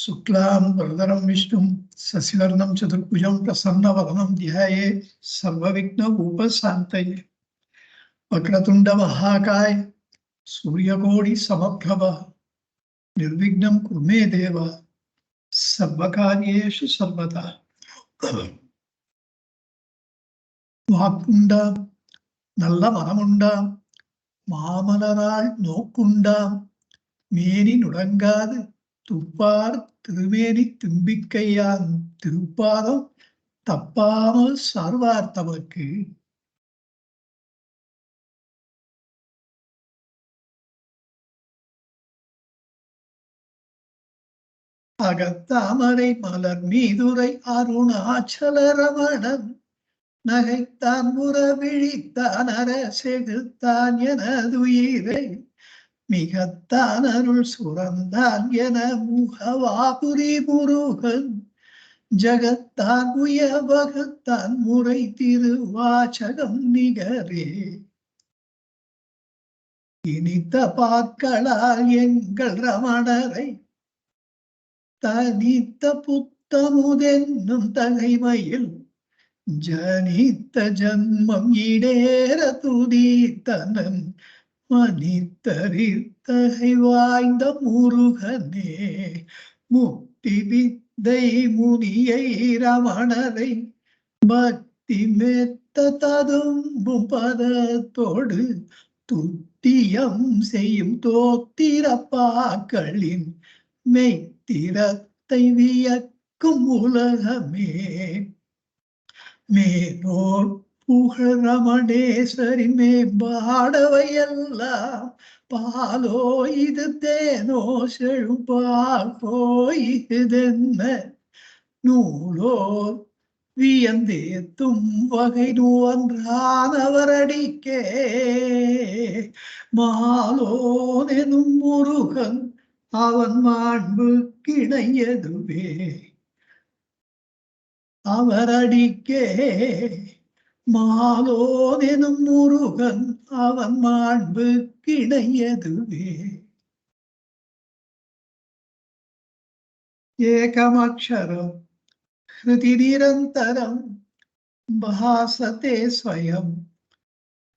शुक्लां वरदरं विष्णुं शशिवर्णं चतुर्भुजं प्रसन्नवदनं ध्याये सर्वविघ्नोपशान्तये। वक्रतुण्डमहाकाय सूर्यकोटिसमप्रभ निर्विघ्नं कुरु मे देव सर्वकार्येषु सर्वदा। வாக்குண்டாம் நல்ல மனமுண்டாம் மாமலரால் நோக்குண்டாம் மேனி நுடங்காது துப்பார் திருமேனி தும்பிக்கையான் திருப்பாதம் தப்பாமல் சார்வார் தமக்கு. அகத்தாமரை மலர் மீதுரை அருணாச்சல ரமணன் நகைத்தான் முறவிழித்தான் அரசெடுத்தான் எனதுயிரை மிகத்தான் அருள் சுரந்தான் என முகவாபுரி முருகன் ஜகத்தான் உயவகத்தான் முறை திருவாச்சகம் நிகரே. இனித்த பாற்களால் எங்கள் ரமணரை தனித்த புத்தமுதென்னும் தகைமையில் ஜனித்த ஜன்மம் இடேற துதித்தனன் மனித்தரித்தகை வாய்ந்த முருகனே. முக்தி வித்தை முனியை ரமணரை பக்தி மெத்த ததும்பும் பதத்தோடு துத்தியம் செய்யும் தோத்திரப்பாக்களின் மெய்த்திரத்தை வியக்கும் உலகமே. மேலோர் புகழ் ரமணேஸ்வரி மேம்பாடவையெல்லாம் பாலோ இது தேனோ செழும்பாகோ இதுதென்ன நூலோர் வியந்தேத்தும் வகை நுவன்றானவரடிக்கே. மாலோன் எனும் முருகன் அவன் மாண்பு கிணையதுவே அவரடிக்கே. மாலோன் எனும் முருகன் அவன் மாண்பு கிணையதுவே. ஏகமக்ஷரம் ஹிருதி நிரந்தரம் பாசதே ஸ்வயம்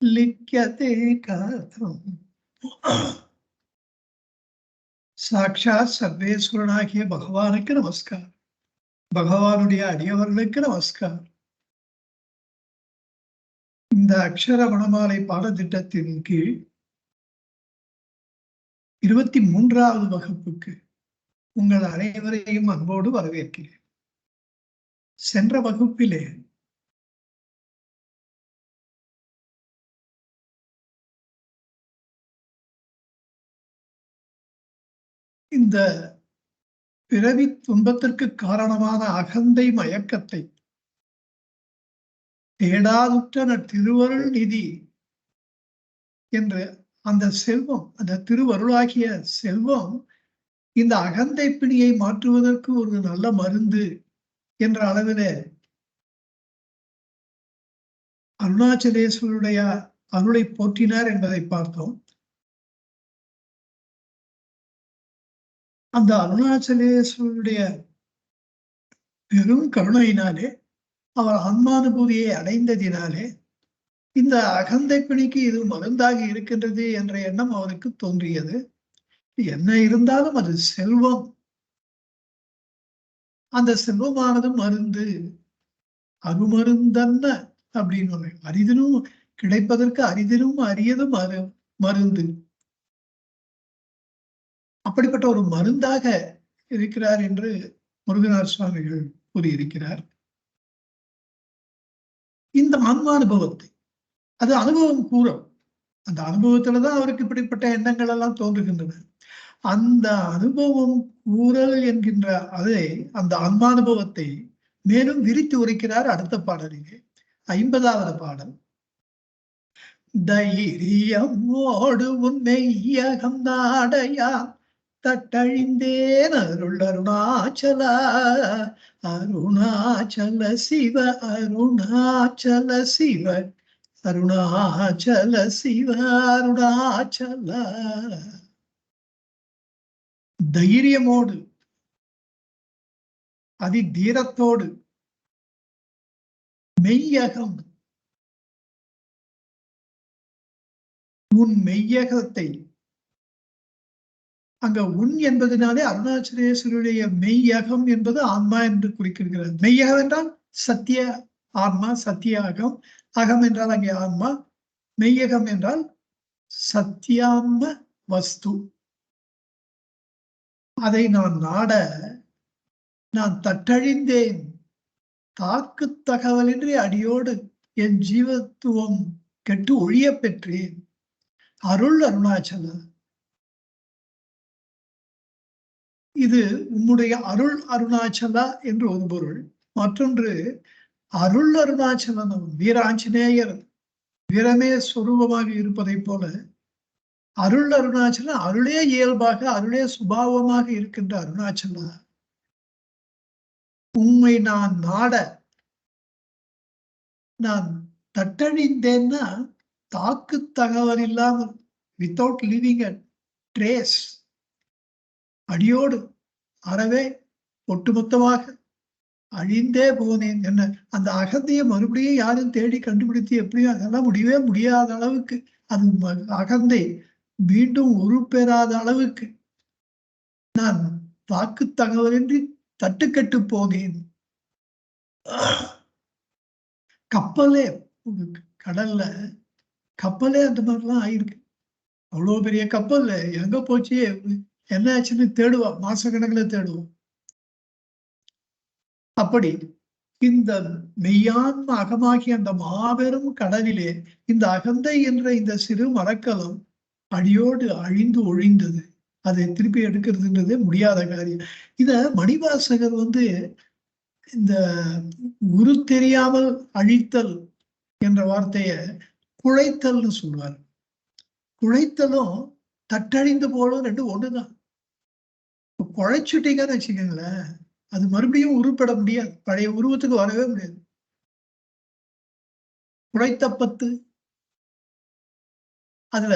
லிக்யதே கதம். சாட்சாத் சர்வேஸ்வரனாகிய பகவானுக்கு நமஸ்காரம். பகவானுடைய அடியவர்களுக்கு நமஸ்காரம். இந்த அக்ஷர மணமாலை பாடத்திட்டத்தின் கீழ் 23வது வகுப்புக்கு உங்கள் அனைவரையும் அன்போடு வரவேற்கிறேன். சென்ற வகுப்பிலே இந்த பிறவி துன்பத்திற்கு காரணமான அகந்தை மயக்கத்தை தேடாதுற்ற திருவருள் நிதி என்று அந்த செல்வம், அந்த திருவருளாகிய செல்வம் இந்த அகந்தை பிணியை மாற்றுவதற்கு ஒரு நல்ல மருந்து என்ற அளவிலே அருணாச்சலேஸ்வருடைய அருளை போற்றினார் என்பதை பார்த்தோம். அந்த அருணாச்சலேஸ்வருடைய பெரும் கருணையினாலே அவர் ஆன்மானுபூதியை அடைந்ததினாலே இந்த அகந்தை பிணிக்கு இது மருந்தாக இருக்கின்றது என்ற எண்ணம் அவருக்கு தோன்றியது. என்ன இருந்தாலும் அது செல்வம், அந்த செல்வமானது மருந்து, அருமருந்தன்ன அப்படின்னு அரிதினும் கிடைப்பதற்கு அரிதினும் அரியதும் மருந்து. அப்படிப்பட்ட ஒரு மருந்தாக இருக்கிறார் என்று முருகனார் சுவாமிகள் கூறியிருக்கிறார். இந்த ஆன்மானுபவத்தை அது அனுபவம் கூறும். அந்த அனுபவத்துலதான் அவருக்கு இப்படிப்பட்ட எண்ணங்கள் எல்லாம் தோன்றுகின்றன. அந்த அனுபவம் கூறல் என்கின்ற அதை, அந்த ஆன்மானுபவத்தை மேலும் விரித்து உரைக்கிறார் அடுத்த பாடலிலே. 50வது பாடல். தைரியம் ஓடு உன் மெய்யகம் நாடையா தட்டழிந்தேன் அருள் அருணாச்சல அருணாச்சல சிவ அருணாச்சல சிவ அருணாச்சல சிவ அருணாச்சல. தைரியமோடு அதி தீரத்தோடு மெய்யகம் உன் மெய்யகத்தை, அங்க உன் என்பதனாலே அருணாச்சலேஸ்வருடைய மெய்யகம் என்பது ஆன்மா என்று குறிக்கிறது. மெய்யகம் என்றால் சத்திய ஆன்மா, சத்திய அகம். அகம் என்றால் அங்கே ஆன்மா. மெய்யகம் என்றால் சத்தியான்ம வஸ்து. அதை நான் நாட நான் தட்டழிந்தேன். தாக்கு தகவலின்றி அடியோடு என் ஜீவத்துவம் கெட்டு ஒழிய பெற்றேன். அருள் அருணாச்சல, இது உம்முடைய அருள் அருணாச்சலா என்று ஒரு பொருள். மற்றொன்று அருள் அருணாச்சலன், வீராஞ்சநேயர் வீரமே சொரூபமாக இருப்பதை போல அருள் அருணாச்சலன் அருளே இயல்பாக, அருளே சுபாவமாக இருக்கின்ற அருணாச்சலா, உண்மை நான் நாட நான் தட்டழிந்தேன்னா தாக்கு தகவல் இல்லாமல், வித்தவுட் லிவிங் அ ட்ரேஸ், அடியோடு அறவே ஒட்டுமொத்தமாக அழிந்தே போனேன். என்ன அந்த அகந்தையை மறுபடியும் யாரும் தேடி கண்டுபிடித்து எப்படியும் அதெல்லாம் முடியவே முடியாத அளவுக்கு, அது அகந்தை மீண்டும் உருப்பெறாத அளவுக்கு நான் வாக்கு தகவலின்றி தட்டுக்கட்டு போனேன். கப்பலே, கடல்ல கப்பலே அந்த மாதிரிலாம் ஆயிருக்கு. அவ்வளவு பெரிய கப்பல்ல எங்க போச்சு என்ன ஆச்சுன்னு தேடுவா, மாசக்கணக்கில் தேடுவோம். அப்படி இந்த மெய்யான்ம அகமாகிய அந்த மாபெரும் கடலிலே இந்த அகந்தை என்ற இந்த சிறு மரக்கலம் அடியோடு அழிந்து ஒழிந்தது. அதை திருப்பி எடுக்கிறதுன்றதே முடியாத காரியம். இத மணிவாசகர் இந்த உரு தெரியாமல் அழித்தல் என்ற வார்த்தைய குழைத்தல்னு சொல்வார். குழைத்தலும் தட்டழிந்து போலும் ரெண்டு ஒண்ணுதான். குழைச்சுட்டீங்கன்னு வச்சுக்கோங்களேன், அது மறுபடியும் உருப்பட முடியாது, பழைய உருவத்துக்கு வரவே முடியாது. குழைத்தப்பத்து அதுல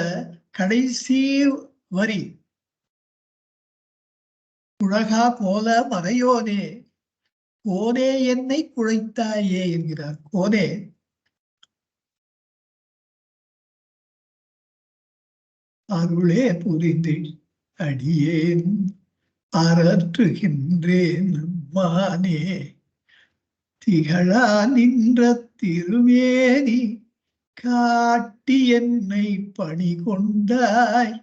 கடைசி வரி குழகா போல மறையோனே கோனே என்னை குழைத்தாயே என்கிறார். கோனே அருளே புரிந்து அடியேன் அரற்றுகின்றேன் மானே திகழா நின்ற திருமேனி காட்டி என்னை பணி கொண்டாய்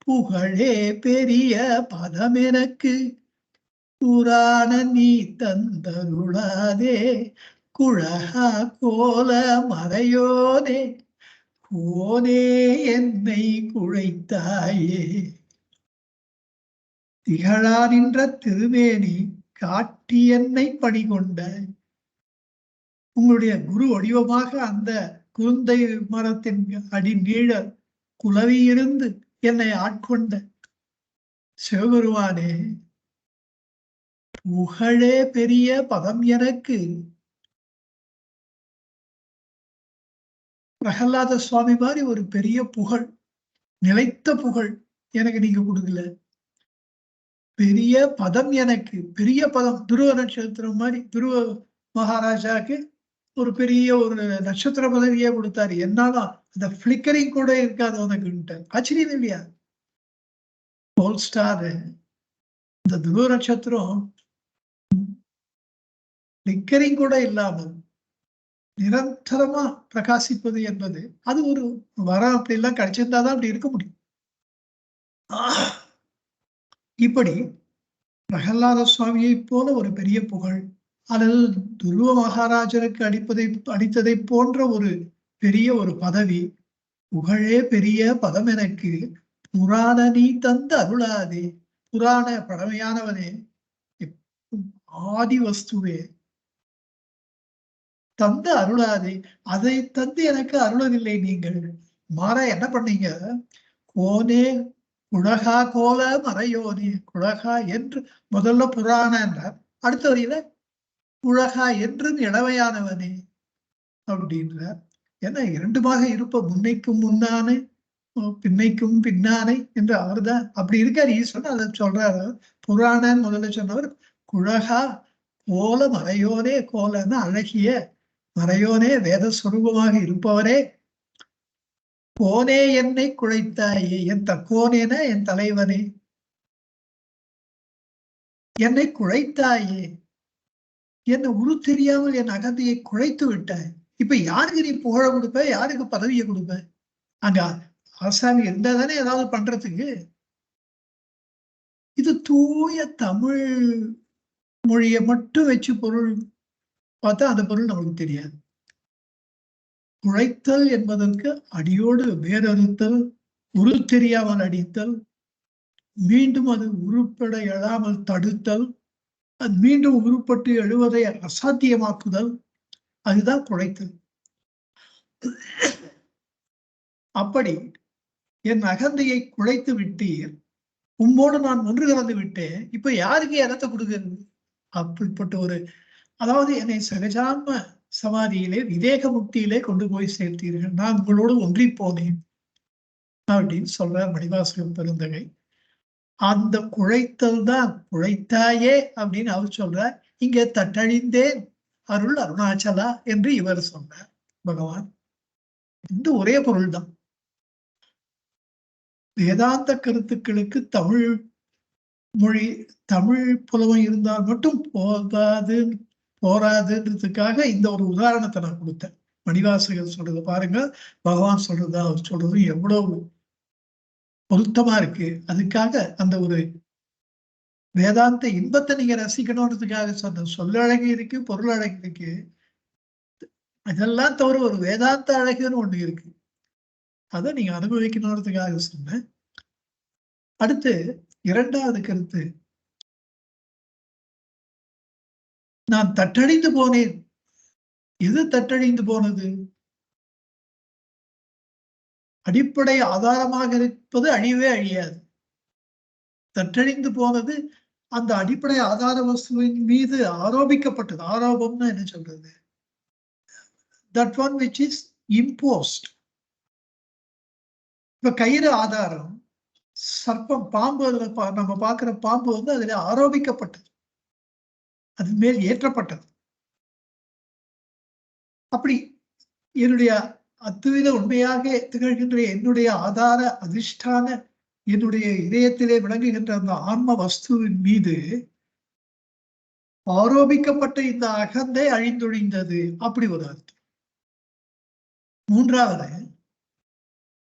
புகழே பெரிய பதமெனக்கு புராண நீ தந்தருளாதே குழகா கோல மறையோனே கோனே என்னை குழைத்தாயே. திகழா நின்ற திருமேனி காட்டி என்னை பணி கொண்ட, உங்களுடைய குரு வடிவமாக அந்த குருந்தை மரத்தின் அடி நீழல் குலவி இருந்து என்னை ஆட்கொண்ட சிவபெருமானே, புகழே பெரிய பதம் எனக்கு. பிரகலாத சுவாமி மாதிரி ஒரு பெரிய புகழ், நிலைத்த புகழ் எனக்கு நீங்க கொடுக்கல. பெரிய பதம் எனக்கு, பெரிய பதம், துருவ நட்சத்திரம் மாதிரி துருவ மகாராஜாக்கு ஒரு பெரிய ஒரு நட்சத்திர பதவியே கொடுத்தாரு. என்னாலும் அந்த பிளிக்கரிங் கூட இருக்காது உனக்குன்ட்டு. ஆச்சரியம் இல்லையா? போல் ஸ்டார் இந்த துருவ நட்சத்திரம் பிளிக்கரிங் கூட இல்லாமல் நிரந்தரமா பிரகாசிப்பது என்பது அது ஒரு வரம். அப்படி எல்லாம் கிடைச்சிருந்தாதான் அப்படி இருக்க முடியும். இப்படி பிரகலாத சுவாமியை போல ஒரு பெரிய புகழ், அல்லது துருவ மகாராஜனுக்கு அடித்ததை போன்ற ஒரு பெரிய ஒரு பதவி, புகழே பெரிய பதம் எனக்கு புராண நீ தந்த அருளாதே. புராண பழமையானவனே, ஆதி வஸ்துவே, தந்த அருளாதே, அதை தந்து எனக்கு அருளவில்லை நீங்கள். மாற என்ன பண்ணீங்க? கோனே குழகா கோல மறையோனே, குழகா என்று முதல்ல புராண என்றார், அடுத்த வரியில குழகா என்று இளமையானவனே அப்படின்றார். ஏன்னா இரண்டுமாக இருப்ப, முன்னைக்கும் முன்னானே பின்னைக்கும் பின்னானே என்று அவர்தான் அப்படி இருக்கார் ஈஸ்வரன். அதை சொல்றாரு. புராணன் முதல்ல சொன்னவர் குழகா கோல மறையோனே, கோலன்னா அழகிய மறையோனே, வேத சுரூபமாக இருப்பவரே, கோனே என்னை குழைத்தாயே, கோனேன என் தலைவனே, என்னை குழைத்தாயே, என்ன உரு தெரியாமல் என் அகந்தையை குழைத்து விட்டாய். இப்ப யாருக்கு நீ புகழ கொடுப்ப, யாருக்கு பதவியை கொடுப்ப? அங்க அரசாங்கம் இருந்தா தானே ஏதாவது பண்றதுக்கு. இது தூய தமிழ் மொழியை மட்டும் வச்சு பொருள் பார்த்தா அந்த பொருள் நமக்கு தெரியாது. குழைத்தல் என்பதற்கு அடியோடு வேறறுத்தல், உரு தெரியாமல் அடித்தல், மீண்டும் அது உருப்பட எழாமல் தடுத்தல், அது மீண்டும் உருப்பட்டு எழுவதை அசாத்தியமாக்குதல், அதுதான் குழைத்தல். அப்படி என் அகந்தையை குழைத்து விட்டீர், உம்மோடு நான் ஒன்று கலந்து விட்டேன், இப்ப யாருக்கு இடத்தை கொடுக்கிறது? அப்படிப்பட்ட ஒரு, அதாவது என்னை சகஜான்ம சமாதியிலே விவேக முக்தியிலே கொண்டு போய் சேர்த்தீர்கள், நான் உங்களோடு ஒன்றி போனேன் அப்படின்னு சொல்றார் மணிவாசகம் பெருந்தகை. அந்த குழைத்தல் தான் குழைத்தாயே அப்படின்னு அவர் சொல்றார். இங்க தட்டழிந்தேன் அருள் அருணாச்சலா என்று இவர் சொன்னார் பகவான். இந்த ஒரே பொருள் தான். வேதாந்த கருத்துக்களுக்கு தமிழ் மொழி, தமிழ் புலமை இருந்தால் மட்டும் போராதுன்றதுக்காக இந்த ஒரு உதாரணத்தை நான் கொடுத்தேன். மணிவாசகர் சொல்றது பாருங்க, பகவான் சொல்றது அவர் சொல்றது எவ்வளவு பொருத்தமா இருக்கு. அதுக்காக அந்த ஒரு வேதாந்த இன்பத்தை நீங்க ரசிக்கணும்ன்றதுக்காக சொன்ன சொல்லழகு இருக்கு, பொருள் அழகு இருக்கு. அதெல்லாம் தவிர ஒரு வேதாந்த அழகுன்னு ஒண்ணு இருக்கு, அதை நீங்க அனுபவிக்கணும்ன்றதுக்காக சொன்னேன். அடுத்து இரண்டாவது கருத்து, நான் தட்டழிந்து போனேன். எது தட்டழிந்து போனது? அடிப்படை ஆதாரமாக இருப்பது அழிவே அழியாது. தட்டழிந்து போனது அந்த அடிப்படை ஆதார வஸ்துவின் மீது ஆரோபிக்கப்பட்டது. ஆரோபம்னு என்ன சொல்றது? That one which is imposed. இப்ப கயிறு ஆதாரம், சர்ப்பம், பாம்பு, நம்ம பார்க்கிற பாம்பு வந்து அதுல ஆரோபிக்கப்பட்டது, அது மேல் ஏற்றப்பட்டது. அப்படி என்னுடைய அத்துவித உண்மையாக திகழ்கின்ற என்னுடைய ஆதார அதிஷ்டான என்னுடைய இதயத்திலே விளங்குகின்ற அந்த ஆன்ம வஸ்துவின் மீது ஆரோபிக்கப்பட்ட இந்த அகந்தை அழிந்தொழிந்தது, அப்படி ஒரு அர்த்தம். மூன்றாவது,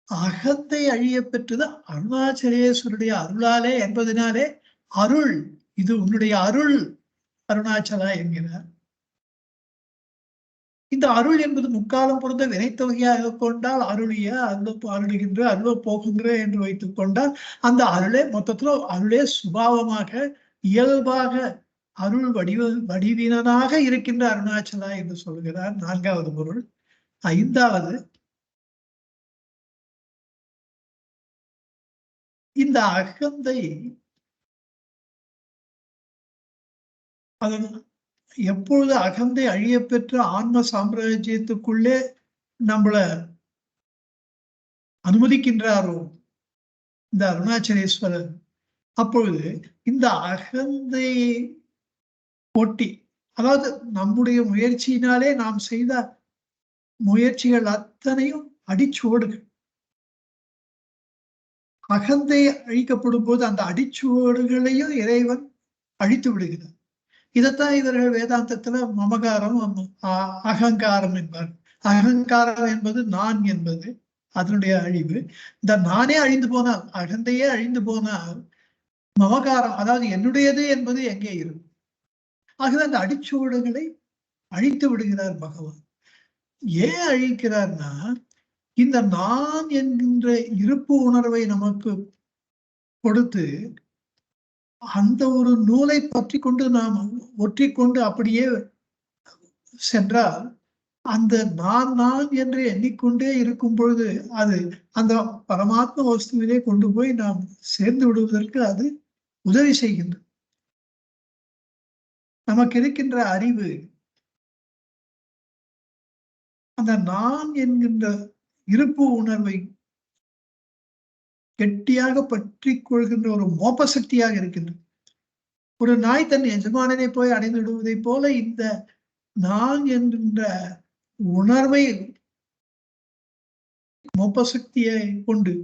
அகந்தை அழிய பெற்றது அருணாச்சலேஸ்வருடைய அருளாலே என்பதனாலே அருள், இது உன்னுடைய அருள் அருணாச்சலா என்கிறார். இந்த அருள் என்பது முக்காலம் பொருந்த வினைத்தொகையாக கொண்டால் அருளிய, அருளுகின்ற, அருள போகின்ற என்று வைத்துக் கொண்டால் அந்த அருளே மொத்தத்துல அருளே சுபாவமாக இயல்பாக அருள் வடிவினனாக இருக்கின்ற அருணாச்சலா என்று சொல்கிறார். நான்காவது பொருள். ஐந்தாவது, இந்த அகந்தை அதன் எப்பொழுது அகந்தை அழிய பெற்ற ஆன்ம சாம்ராஜ்யத்துக்குள்ளே நம்மள அனுமதிக்கின்றாரோ இந்த அருணாச்சலேஸ்வரர், அப்பொழுது இந்த அகந்தை போட்டி, அதாவது நம்முடைய முயற்சியினாலே நாம் செய்த முயற்சிகள் அத்தனையும் அடிச்சுவடுகள். அகந்தை அழிக்கப்படும் போது அந்த அடிச்சுவடுகளையும் இறைவன் அழித்து விடுகிறார். இதைத்தான் இவர்கள் வேதாந்தத்துல மமகாரம், அகங்காரம் என்பார். அகங்காரம் என்பது நான் என்பது, அதனுடைய அழிவு. இந்த நானே அழிந்து போனால், அகந்தையே அழிந்து போனால் மமகாரம், அதாவது என்னுடையது என்பது எங்கே இருக்கும்? ஆகவே அந்த அடிச்சுவடுகளை அழித்து விடுகிறார் பகவான். ஏன் அழிக்கிறார்னா, இந்த நான் என்கின்ற இருப்பு உணர்வை நமக்கு கொடுத்து அந்த ஒரு நூலை பற்றி கொண்டு நாம் ஒற்றிக்கொண்டு அப்படியே சென்றால் அந்த நான் என்று எண்ணிக்கொண்டே இருக்கும் பொழுது அது அந்த பரமாத்ம வஸ்துவிலே கொண்டு போய் நாம் சேர்ந்து விடுவதற்கு அது உதவி செய்கின்றது. நமக்கு இருக்கின்ற அறிவு அந்த நான் என்கின்ற இருப்பு உணர்வை கெட்டியாக பற்றி கொள்கின்ற ஒரு மோப்ப சக்தியாக இருக்கின்றது. ஒரு நாய் தன் எஜமானனை போய் அடைந்து விடுவதைப் போல இந்த நான் என்கின்ற உணர்வை மோப்ப சக்தியை கொண்டு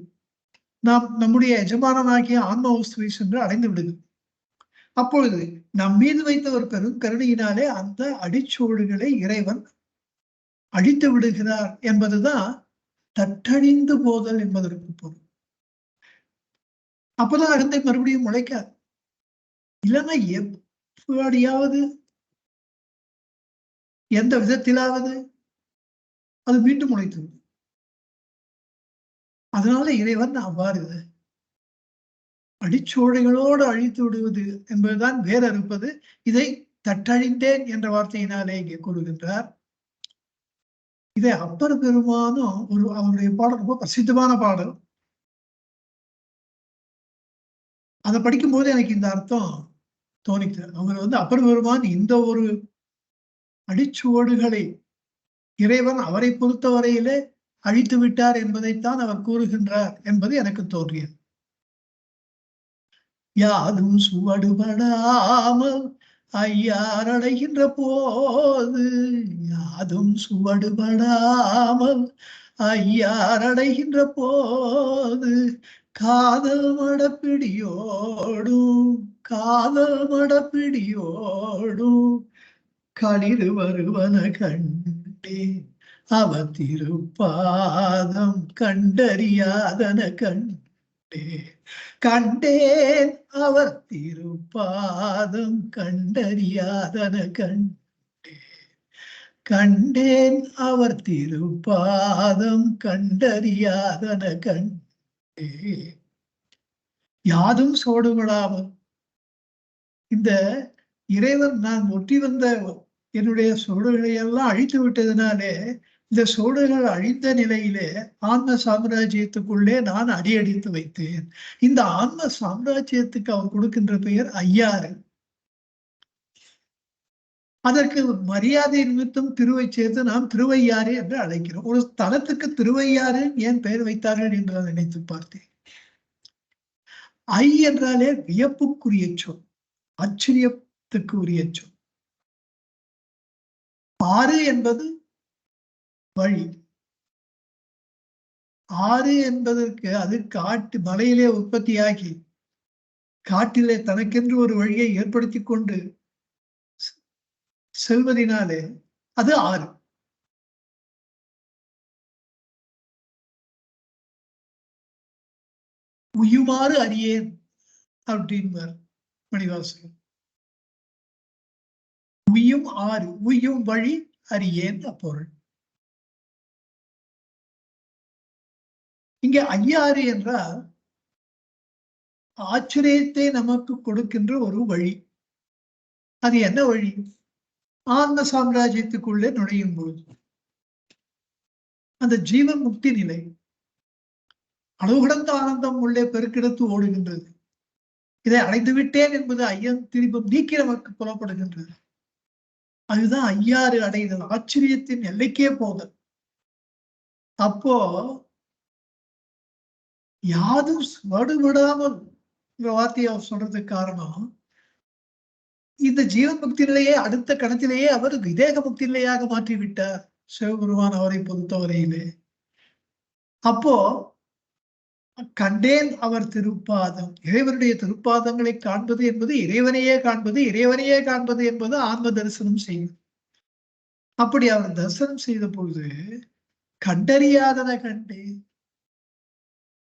நாம் நம்முடைய எஜமானனாகிய ஆன்ம வஸ்துவை சென்று அடைந்து விடுகிறோம். அப்பொழுது நம் மீது வைத்த ஒரு பெரும் கருணையினாலே அந்த அடிச்சோடுகளை இறைவன் அழித்து விடுகிறார் என்பதுதான் தட்டழிந்து போதல் என்பதற்கு பொருள். அப்பதான் அகந்தை மறுபடியும் முளைக்காது. இல்லைன்னா எப்படியாவது எந்த விதத்திலாவது அது மீண்டும் முளைத்துவிடும். அதனால இறைவன் அவ்வாறு அடிச்சோடைகளோடு அழித்து விடுவது என்பதுதான் வேறறுப்பது. இதை தட்டழிந்தேன் என்ற வார்த்தையினாலே இங்கே கூறுகின்றார். இதை அப்பர் பெருமானும் அவருடைய பாடல் ரொம்ப பிரசித்தமான பாடல். அதை படிக்கும் போது எனக்கு இந்த அர்த்தம் தோணித்து. அவர் அப்பர் பெருமான் இந்த ஒரு அடிச்சுவடுகளை இறைவன் அவரை பொறுத்தவரையிலே அழித்து விட்டார் என்பதைத்தான் அவர் கூறுகின்றார் என்பது எனக்கு தோன்றியது. யாதும் சுவடுபடாமல் ஐயார் அடைகின்ற போது, யாதும் சுவடுபடாமல் ஐயார் அடைகின்ற போது, காதல் மடப்பிடியோடும் காதல் மடப்பிடியோடும் களிறு வருவன கண்டே அவ திருப்பாதம் கண்டறியாதன கண்டே கண்டேன் அவர் திருப்பாதம் கண்டறியாதன கண்டே கண்டேன் அவர் திருப்பாதம் கண்டறியாதன கண்டே. யாதும் சோடுபடாமல் இந்த இறைவன் நான் ஒட்டி வந்த என்னுடைய சோடுகளை எல்லாம் அழித்து விட்டதினாலே இந்த சோடுகள் அழிந்த நிலையிலே ஆன்ம சாம்ராஜ்யத்துக்குள்ளே நான் அடியடித்து வைத்தேன். இந்த ஆன்ம சாம்ராஜ்யத்துக்கு அவர் கொடுக்கின்ற பெயர் ஐயாறு. அதற்கு மரியாதை நிமித்தம் திருவை சேர்த்து நாம் திருவையாறு என்று அழைக்கிறோம். ஒரு தலத்துக்கு திருவையாறு ஏன் பெயர் வைத்தார்கள் என்று நான் நினைத்து பார்த்தேன். ஐ என்றாலே வியப்புக்குரிய சொல், ஆச்சரியத்துக்கு உரிய சொல். ஆறு என்பது வழி. ஆறு என்பதற்கு அது காட்டு மலையிலே உற்பத்தியாகி காட்டிலே தனக்கென்று ஒரு வழியை ஏற்படுத்தி கொண்டு செல்வதினாலே அது ஆறு. உயுமாறு அறியேன் அப்படின்பார் மணிவாசகர். உயும் ஆறு, உயும் வழி அறியேன் பொருள். இங்கே ஐயாறு என்றால் ஆச்சரியத்தை நமக்கு கொடுக்கின்ற ஒரு வழி. அது என்ன வழி? ஆன்ம சாம்ராஜ்யத்துக்குள்ளே நுழையும் பொழுது அந்த ஜீவன் முக்தி நிலை அளவுகடந்த ஆனந்தம் உள்ளே பெருக்கெடுத்து ஓடுகின்றது. இதை அடைந்து விட்டேன் என்பது ஐயன் திரும்பம் நீக்கி நமக்கு புலப்படுகின்றது. அதுதான் ஐயாறு அடைதல், ஆச்சரியத்தின் எல்லைக்கே போதல். அப்போ யாதும் வடுபடாமல் வார்த்தையை அவர் சொல்றதுக்கு காரணம், இந்த ஜீவன் முக்தி நிலையை அடுத்த கணத்திலேயே அவர் விதேக முக்தி நிலையாக மாற்றிவிட்டார் சிவபெருமான் அவரை பொறுத்தவரையிலே. அப்போ கண்டேன் அவர் திருப்பாதம், இறைவனுடைய திருப்பாதங்களை காண்பது என்பது இறைவனையே காண்பது, இறைவனையே காண்பது என்பது ஆன்ம தரிசனம் செய்வது. அப்படி அவர் தரிசனம் செய்த பொழுது கண்டறியாதன கண்டேன்.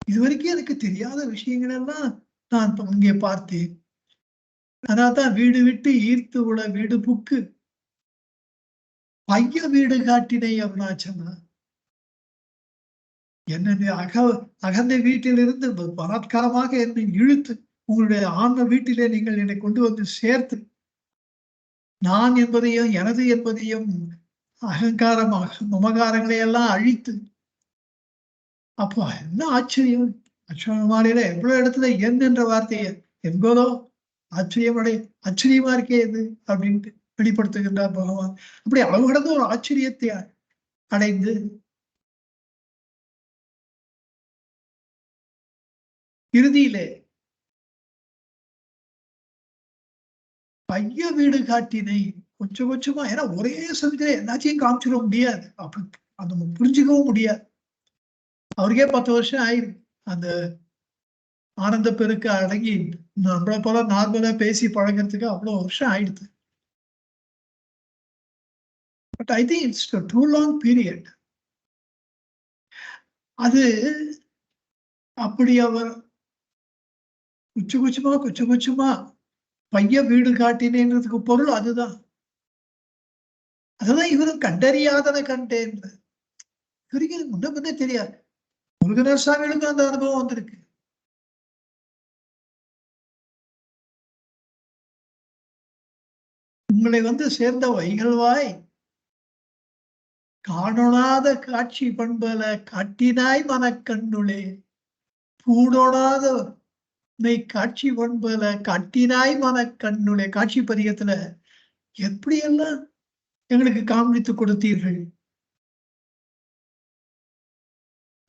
இதுவரைக்கும் எனக்கு தெரியாத விஷயங்கள் எல்லாம் நான் அங்கே பார்த்தேன். அதான் வீடு விட்டு ஈர்த்து உள்ள வீடு புக்கு பைய வீடு காட்டினை அருணாச்சலா. என்ன அகந்த வீட்டிலிருந்து பலாத்காரமாக என்னை இழுத்து உங்களுடைய ஆன்ம வீட்டிலே நீங்கள் என்னை கொண்டு வந்து சேர்த்து நான் என்பதையும் எனது என்பதையும் அகங்காரமாக மமகாரங்களை எல்லாம் அழித்து, அப்போ என்ன ஆச்சரியம்! அச்சமாலையில எவ்வளவு இடத்துல என் என்ற வார்த்தையை என்பதோ ஆச்சரியமா இருக்கே இது அப்படின்ட்டு வெளிப்படுத்துகின்றார் பகவான். அப்படி அளவு கடந்த ஒரு ஆச்சரியத்தை அடைந்து இறுதியிலே பைய வீடு காட்டினை கொஞ்சம் கொஞ்சமா, ஏன்னா ஒரே சமயத்துல எல்லாத்தையும் காமிச்சிட முடியாது. அப்படி அது நம்ம புரிஞ்சுக்கவும் முடியாது. அவருக்கே 10 வருஷம் ஆயிருக்கு அந்த ஆனந்த பெருக்கு அடங்கி நம்மளை போல நார்மலா பேசி பழகிறதுக்கு அவ்வளவு வருஷம் ஆயிடுது. But I think it's too long period. அது அப்படி அவர் குச்சு குச்சுமா பைய வீடு காட்டினேன்றதுக்கு பொருள் அதுதான். அதுதான் இவரும் கண்டறியாதன கண்டேன். இவருக்கு முன்ன முன்னே தெரியாது. முருகனர் சாமிகளுக்கும் அந்த அனுபவம் வந்திருக்கு. உங்களை சேர்ந்த வைகல்வாய் காணொணாத காட்சி பண்பல காட்டினாய் மனக்கண்ணுளே பூடொணாத காட்சி பண்பல காட்டினாய் மனக்கண்ணுளே. காட்சி பதிகத்துல எப்படியெல்லாம் எங்களுக்கு காண்பித்து கொடுத்தீர்கள்.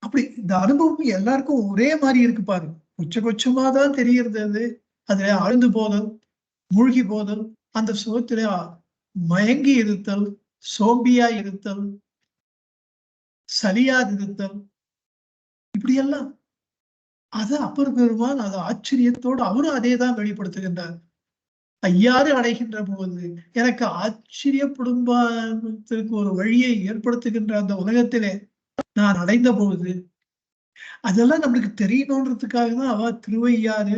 அப்படி இந்த அனுபவம் எல்லாருக்கும் ஒரே மாதிரி இருக்கு பாருங்க. கொச்சமா தான் தெரிகிறது. அதுல ஆழ்ந்து போதல், மூழ்கி போதல், அந்த சுகத்தில மயங்கி இருத்தல், சோம்பியா இருத்தல், சலியாதிருத்தல், இப்படியெல்லாம் அது அப்பர் பெருமான் அது ஆச்சரியத்தோடு அவரும் அதே தான் வெளிப்படுத்துகின்றார். ஐயாறு அடைகின்ற போது எனக்கு ஆச்சரியப்படும்பதற்கு ஒரு வழியை ஏற்படுத்துகின்ற அந்த உலகத்திலே நான் அடைந்த போது அதெல்லாம் நம்மளுக்கு தெரியணுன்றதுக்காக தான் அவ திருவையாறு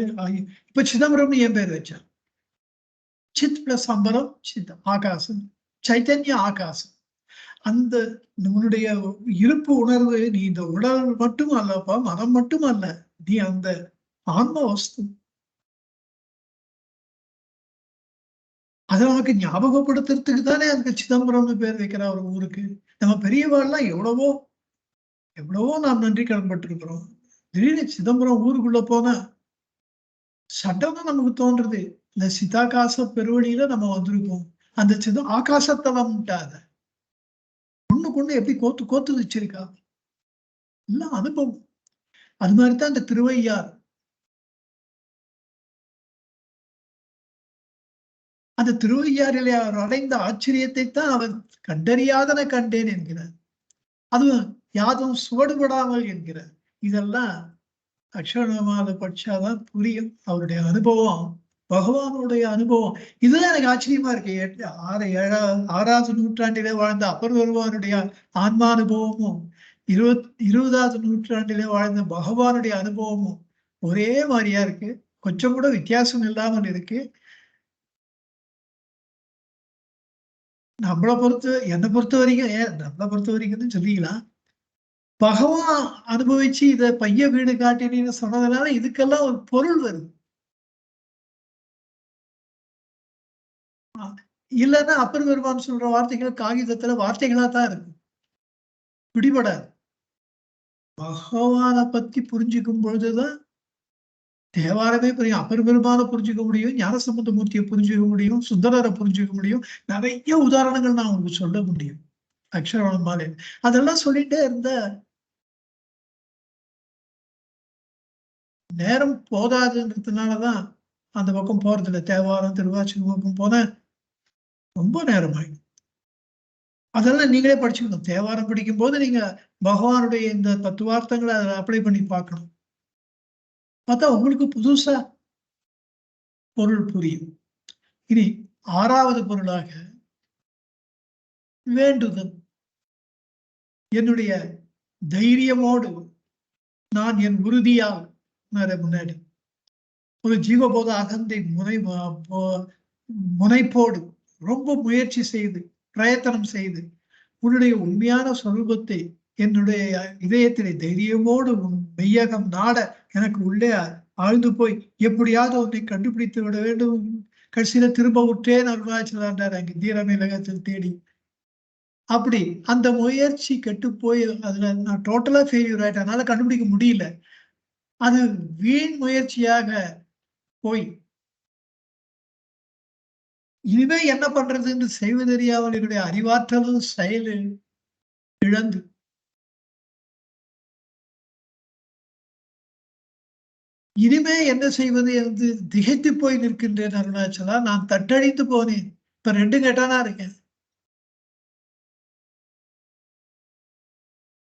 இப்ப சிதம்பரம்னு என் பேர் வச்சா. சித் பிளஸ் அம்பரம், சித் ஆகாசம், சைத்தன்ய ஆகாசம். அந்த நம்மளுடைய இருப்பு உணர்வு நீ இந்த உடல் மட்டும் அல்லப்பா, மனம் மட்டும் அல்ல, நீ அந்த ஆன்ம வஸ்து. அதை நமக்கு ஞாபகப்படுத்துறதுக்கு தானே அந்த சிதம்பரம்னு பேர் வைக்கிற ஒரு ஊருக்கு. நம்ம பெரியவாள்லாம் எவ்வளவோ நாம் நன்றி கடன்பட்டிருக்கிறோம். திடீர்னு சிதம்பரம் ஊருக்குள்ள போனா சட்டம்னு நமக்கு தோன்றது. இந்த சிதாகாச பெருவழியில நம்ம வந்திருக்கோம். அந்த ஆகாசத்தலம்ட்டாத கொண்டு எப்படி கோத்து வச்சிருக்கா எல்லாம் அனுபவம். அது மாதிரிதான் இந்த திருவையார். அந்த திருவையாறிலே அவர் அடைந்த ஆச்சரியத்தை தான் அவர் கண்டறியாதன கண்டேன் என்கிறார். அதுவும் யாதும் சுவடுபடாமல் என்கிறார். இதெல்லாம் அக்ஷரமாத பட்சாதான் புரியும் அவருடைய அனுபவம், பகவானுடைய அனுபவம். இதுதான் எனக்கு ஆச்சரியமா இருக்கு. 6வது நூற்றாண்டிலே வாழ்ந்த அப்பர் பெருமானுடைய ஆன்மானுபவமும் 20வது நூற்றாண்டிலே வாழ்ந்த பகவானுடைய அனுபவமும் ஒரே மாதிரியா இருக்கு. கொஞ்சம் கூட வித்தியாசம் இல்லாமல் இருக்கு. என்னை பொறுத்த வரைக்கும் நம்மளை பொறுத்த வரைக்கும் சொல்லிக்கலாம். பகவான் அனுபவிச்சு இத பைய வீடு காட்டினு சொன்னதுனால இதுக்கெல்லாம் ஒரு பொருள் வருது. இல்லைன்னா அப்பர் பெருமான் சொல்ற வார்த்தைகள் காகிதத்துல வார்த்தைகளா தான் இருக்கு, பிடிபடாது. பகவானை பத்தி புரிஞ்சுக்கும் பொழுதுதான் தேவாரமே புரியும். அப்பர் பெருமானை புரிஞ்சுக்க முடியும், ஞானசம்பந்த மூர்த்தியை புரிஞ்சுக்க முடியும், சுந்தரரை புரிஞ்சுக்க முடியும். நிறைய உதாரணங்கள் நான் உங்களுக்கு சொல்ல முடியும் அக்ஷரவணம் மாலை. அதெல்லாம் சொல்லிட்டே இருந்த நேரம் போதாதுன்றதுனாலதான் அந்த பக்கம் போறதில்லை. தேவாரம் திருவாச்சகம் பக்கம் போன ரொம்ப நேரம் ஆகும். அதெல்லாம் நீங்களே படிச்சுக்கணும். தேவாரம் படிக்கும் போது நீங்க பகவானுடைய இந்த தத்துவார்த்தங்களை அதில் அப்ளை பண்ணி பார்க்கணும். பார்த்தா உங்களுக்கு புதுசா பொருள் புரியும். இனி 6வது பொருளாக வேண்டுதல். என்னுடைய தைரியமோடு நான் என் உறுதியால் முன்னாடி ஒரு ஜீவபோத அகந்தை முனைப்போடு ரொம்ப முயற்சி செய்து பிரயத்தனம் செய்து உன்னுடைய உண்மையான சொரூபத்தை என்னுடைய இதயத்திலே தைரியமோடு மெய்யகம் நாட எனக்கு உள்ளே ஆழ்ந்து போய் எப்படியாவது ஒன்றை கண்டுபிடித்து விட வேண்டும். கடைசியில திரும்ப விட்டேன் அருணாச்சலாண்டார் அங்கு தீரமிலகத்தில் தேடி. அப்படி அந்த முயற்சி கெட்டு போய் அதுல நான் டோட்டலா ஃபெயிலியர் ஆயிட்டேன். அதனால கண்டுபிடிக்க முடியல. அது வீண் முயற்சியாக போய் இனிமே என்ன பண்றதுன்னு செய்வதறியாமல் என்னுடைய அறிவாற்றலும் செயலு இழந்து இனிமே என்ன செய்வது என்று திகைத்து போய் நிற்கின்றேன் அருணாச்சலா. நான் தட்டழித்து போனேன். இப்ப 2 கெட்டானா இருக்கேன்.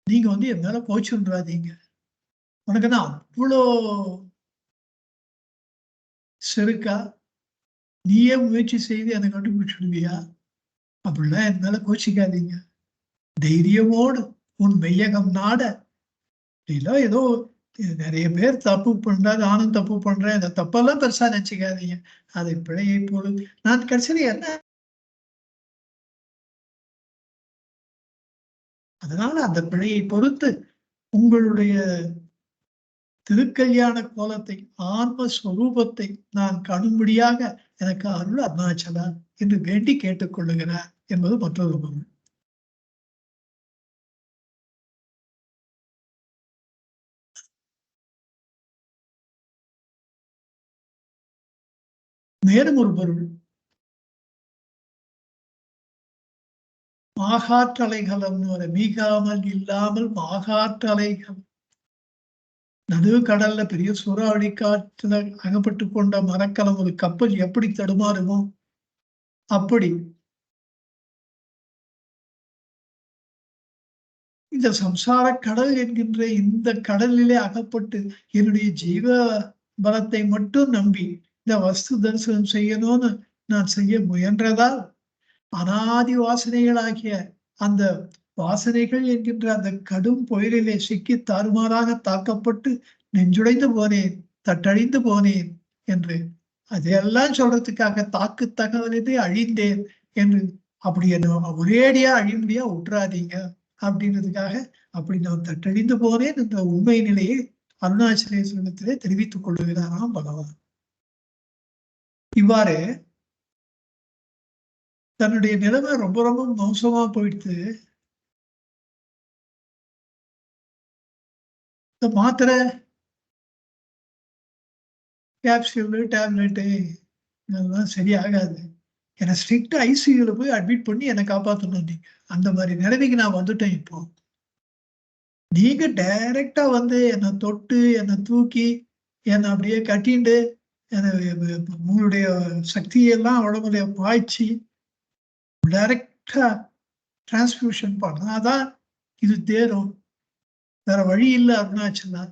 நீங்க என் மேல கோச்சுன்றாதீங்க. உனக்கு நான் அவ்வளோ செருக்கா? நீயே முயற்சி செய்து என்னை கண்டுபிடிச்சிடுவியா? அப்படிலாம் என் மேல கோச்சிக்காதீங்க. தைரியமோடு உன் மெய்யகம் நாட. இல்ல ஏதோ நிறைய பேர் தப்பு பண்றா, நானும் தப்பு பண்றேன். இந்த தப்பெல்லாம் பெருசா நினைச்சுக்காதீங்க. அதை பிழையை பொழுது நான் கடைசியில என்ன, அதனால அந்த பிழையை பொறுத்து உங்களுடைய திருக்கல்யாண கோலத்தை, ஆன்மஸ்வரூபத்தை நான் காணும்படியாக எனக்கு அருள் அருணாச்சலா என்று வேண்டி கேட்டுக் கொள்ளுகிறார் என்பது மற்றொரு பொருள். மேலும் ஒரு பொருள், மாகாற்றலைகள் மீகாமல் இல்லாமல் மாகாற்றலைகள். நடு கடல்ல பெரிய சூறாவளி காற்றுல அகப்பட்டு கொண்ட மரக்கலம் ஒரு கப்பல் எப்படி தடுமாறுமோ அப்படி இந்த சம்சார கடல் என்கின்ற இந்த கடலிலே அகப்பட்டு என்னுடைய ஜீவ பலத்தை மட்டும் நம்பி இந்த வஸ்து தரிசனம் செய்யணும்னு நான் செய்ய முயன்றதால் அனாதி வாசனைகளாகிய அந்த வாசனைகள் என்கின்ற அந்த கடும் புயலிலே சிக்கி தாறுமாறாக தாக்கப்பட்டு நெஞ்சுடைந்து போனேன், தட்டழிந்து போனேன் என்று அதையெல்லாம் சொல்றதுக்காக தாக்கு தகவலிலே அழிந்தேன் என்று அப்படி என்ன ஒரேடியா அழிமுடியா விட்டுறாதீங்க அப்படின்றதுக்காக அப்படி நான் தட்டழிந்து போனேன் என்ற உண்மை நிலையை அருணாச்சலேஸ்வரத்திலே தெரிவித்துக் கொள்ளுகிறாராம் பகவான். இவ்வாறு தன்னுடைய நிலைமை ரொம்ப ரொம்ப மோசமா போயிடுத்து. இந்த மாத்திரை, கேப்சியூலு, டேப்லெட்டு இதெல்லாம் சரியாகாது. என்னை ஸ்ட்ரிக்ட் ஐசியூல போய் அட்மிட் பண்ணி என்னை காப்பாற்றணும் நீங்க. அந்த மாதிரி நிலைமைக்கு நான் வந்துட்டேன் இப்போ. நீங்க டைரக்டா என்னை தொட்டு, என்னை தூக்கி, என்னை அப்படியே கட்டிண்டு, உங்களுடைய சக்தியெல்லாம் உடம்புல பாய்ச்சி டைரக்டா டிரான்ஸ்பியூஷன் பண்ணாதான் இது தேரும். வேற வழி இல்லை அருணாச்சலா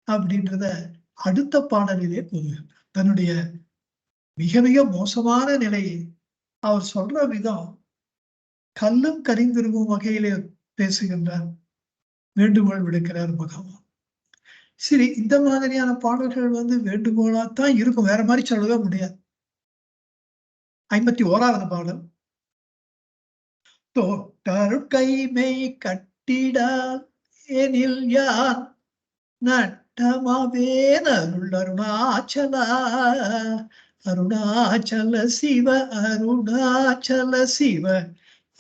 அப்படின்றத அடுத்த பாடலிலே கூறுகின்றார். தன்னுடைய மிக மிக மோசமான நிலையை அவர் சொல்ற விதம் கல்லும் கரிந்திருக்கும் வகையிலே பேசுகின்றார், வேண்டுகோள் விடுக்கிறார் பகவான். சரி, இந்த மாதிரியான பாடல்கள் வேண்டுகோளாத்தான் இருக்கும், வேற மாதிரி சொல்லவே முடியாது. 51வது பாடல். தொட்டருட்கைமை கட்டிடால் எனில் யான் நட்டமாவேன் அருள் அருணாச்சலா. அருணாச்சல சிவ அருணாச்சல சிவ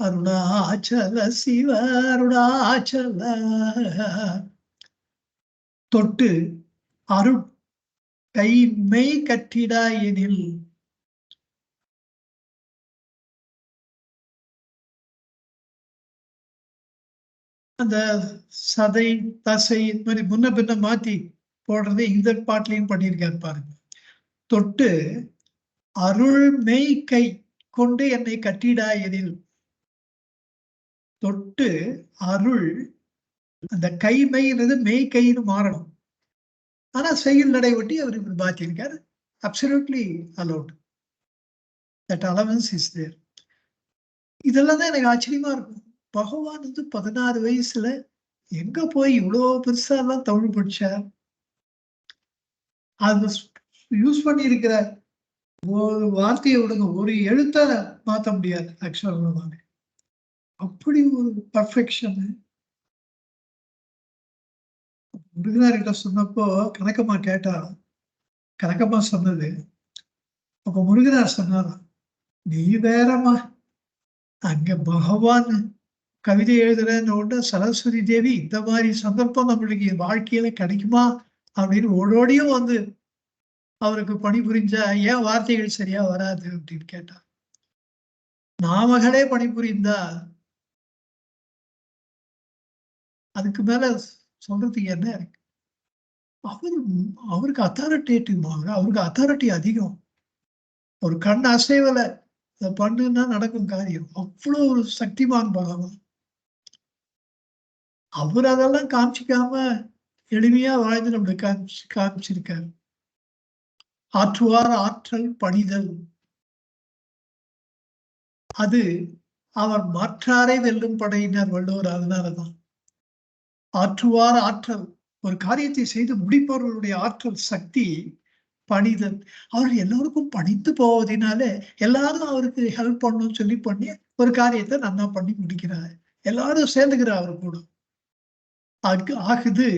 அருணாச்சல சிவ அருணாச்சல. தொட்டு அருட் கைமை கட்டிடா எனில், அந்த சதை தசை இது மாதிரி முன்ன பின்ன மாத்தி போடுறது இந்த பாட்டிலையும் பண்ணியிருக்காரு பாருங்க. தொட்டு அருள் மெய் கை கொண்டு என்னை கட்டிடா எனில், தொட்டு அருள், அந்த கை மெய்ன்றது மெய் கைன்னு மாறணும். ஆனா செயல் நடை ஒட்டி அவர் இப்படி மாத்திருக்காரு. Absolutely allowed, that allowance is there. இதெல்லாம் தான் எனக்கு ஆச்சரியமா இருக்கும். பகவான் 16 வயசுல எங்க போய் இவ்வளவு பெருசா எல்லாம் தமிழ் படிச்சார். அது யூஸ் பண்ணி இருக்கிற ஒரு வார்த்தையை விடுங்க, ஒரு எழுத்த மாத்த முடியாது ஆக்சுவலா. அப்படி ஒரு பர்ஃபெக்ஷன். முருகனார்கிட்ட சொன்னப்போ கணக்கம்மா கேட்டா, கணக்கம்மா சொன்னது, அப்ப முருகனார் சொன்னாரா, நீ வேறம்மா, அங்க பகவான் கவிதை எழுதுறன்னு உடனே சரஸ்வதி தேவி இந்த மாதிரி சந்தர்ப்பம் நம்மளுக்கு வாழ்க்கையில கிடைக்குமா அப்படின்னு ஓடோடியும் அவருக்கு பணிபுரிஞ்சா ஏன் வார்த்தைகள் சரியா வராது அப்படின்னு கேட்டா, நாமகளே பணிபுரிந்தா அதுக்கு மேல சொல்றதுக்கு என்ன இருக்கு. அவருக்கு அத்தாரிட்டேட்டிவ், அவருக்கு அத்தாரிட்டி அதிகம். ஒரு கண் அசைவல பண்ணுன்னா நடக்கும் காரியம். அவ்வளவு ஒரு சக்திமான் பகவான். அவர் அதெல்லாம் காமிச்சிக்காம எளிமையா வாழ்ந்து நம்மளுக்கு காமிச்சிருக்காரு. ஆற்றுவார் ஆற்றல் பணிதல், அது அவர் மாற்றாரை வெல்லும் படையினர் வள்ளுவர். அதனாலதான் ஆற்றுவார் ஆற்றல், ஒரு காரியத்தை செய்து முடிப்பவர்களுடைய ஆற்றல் சக்தி பணிதல். அவர் எல்லோருக்கும் பணிந்து போவதனால எல்லாரும் அவருக்கு ஹெல்ப் பண்ணணும்னு சொல்லி பண்ணி ஒரு காரியத்தை நல்லா பண்ணி முடிக்கிறார். எல்லாரும் சேர்ந்துக்கிறார் அவர் கூட. அதுக்கு ஆகுது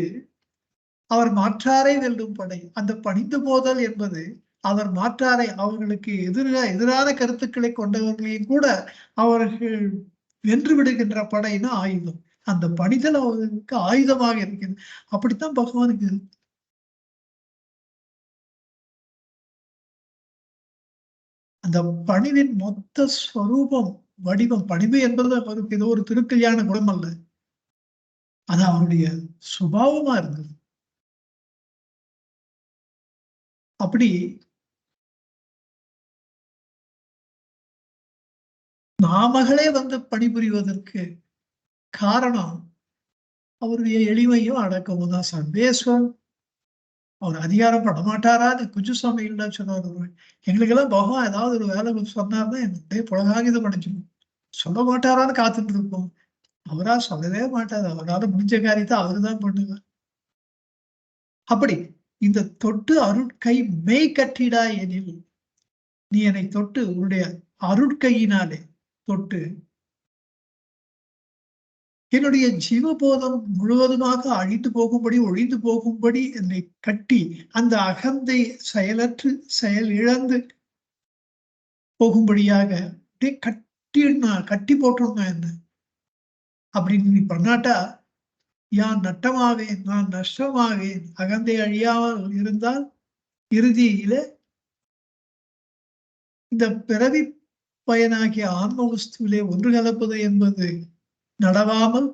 அவர் மாற்றாரை வெல்லும் படை. அந்த பணிந்து போதல் என்பது அவர் மாற்றாரை, அவர்களுக்கு எதிரான கருத்துக்களை கொண்டவர்களையும் கூட அவர்கள் வென்று விடுகின்ற படைன்னா ஆயுதம். அந்த பணிதல் அவர்களுக்கு ஆயுதமாக இருக்கிறது. அப்படித்தான் பகவானுக்கு அந்த பணிவின் மொத்த ஸ்வரூபம், வடிவம். பணிவு என்பது அவருக்கு ஏதோ ஒரு திருக்கல்யாண குணம் அல்ல, அது அவருடைய சுபாவமா இருந்தது. அப்படி நாமகளே வந்து பணிபுரிவதற்கு காரணம் அவருடைய எளிமையும் அடக்கமும் தான். சர்வேஸ்வரன் அவர் அதிகாரம் பண்ண மாட்டாரான்னு குஞ்சுசாமி இல்ல சொன்னார். எங்களுக்கெல்லாம் பகவான் ஏதாவது ஒரு வேலை சொன்னார்னா என்னுடைய புலகாகிதம் அடைஞ்சிடும். சொல்ல மாட்டாரான்னு காத்துட்டு இருப்போம். அவரா சொல்லவே மாட்டார். அவரால் முடிஞ்ச காரியத்தை அவரு தான் பண்ணுவார். அப்படி இந்த தொட்டு அருட்கை மெய் கட்டிடா எனில், நீ என்னை தொட்டு உன்னுடைய அருட்கையினாலே தொட்டு என்னுடைய ஜீவபோதம் முழுவதுமாக அழிந்து போகும்படி, ஒழிந்து போகும்படி என்னை கட்டி, அந்த அகந்தை செயலற்று செயல் இழந்து போகும்படியாக கட்டி போட்டுருங்க என்ன அப்படின்னு நீ பண்ணாட்டா, யான் நட்டமாவேன், நான் நஷ்டமாவேன். அகந்தை அழியாமல் இருந்தால் இறுதியில இந்த பிறவி பயனாகிய ஆன்ம வஸ்துவிலே ஒன்று கலப்பது என்பது நடவாமல்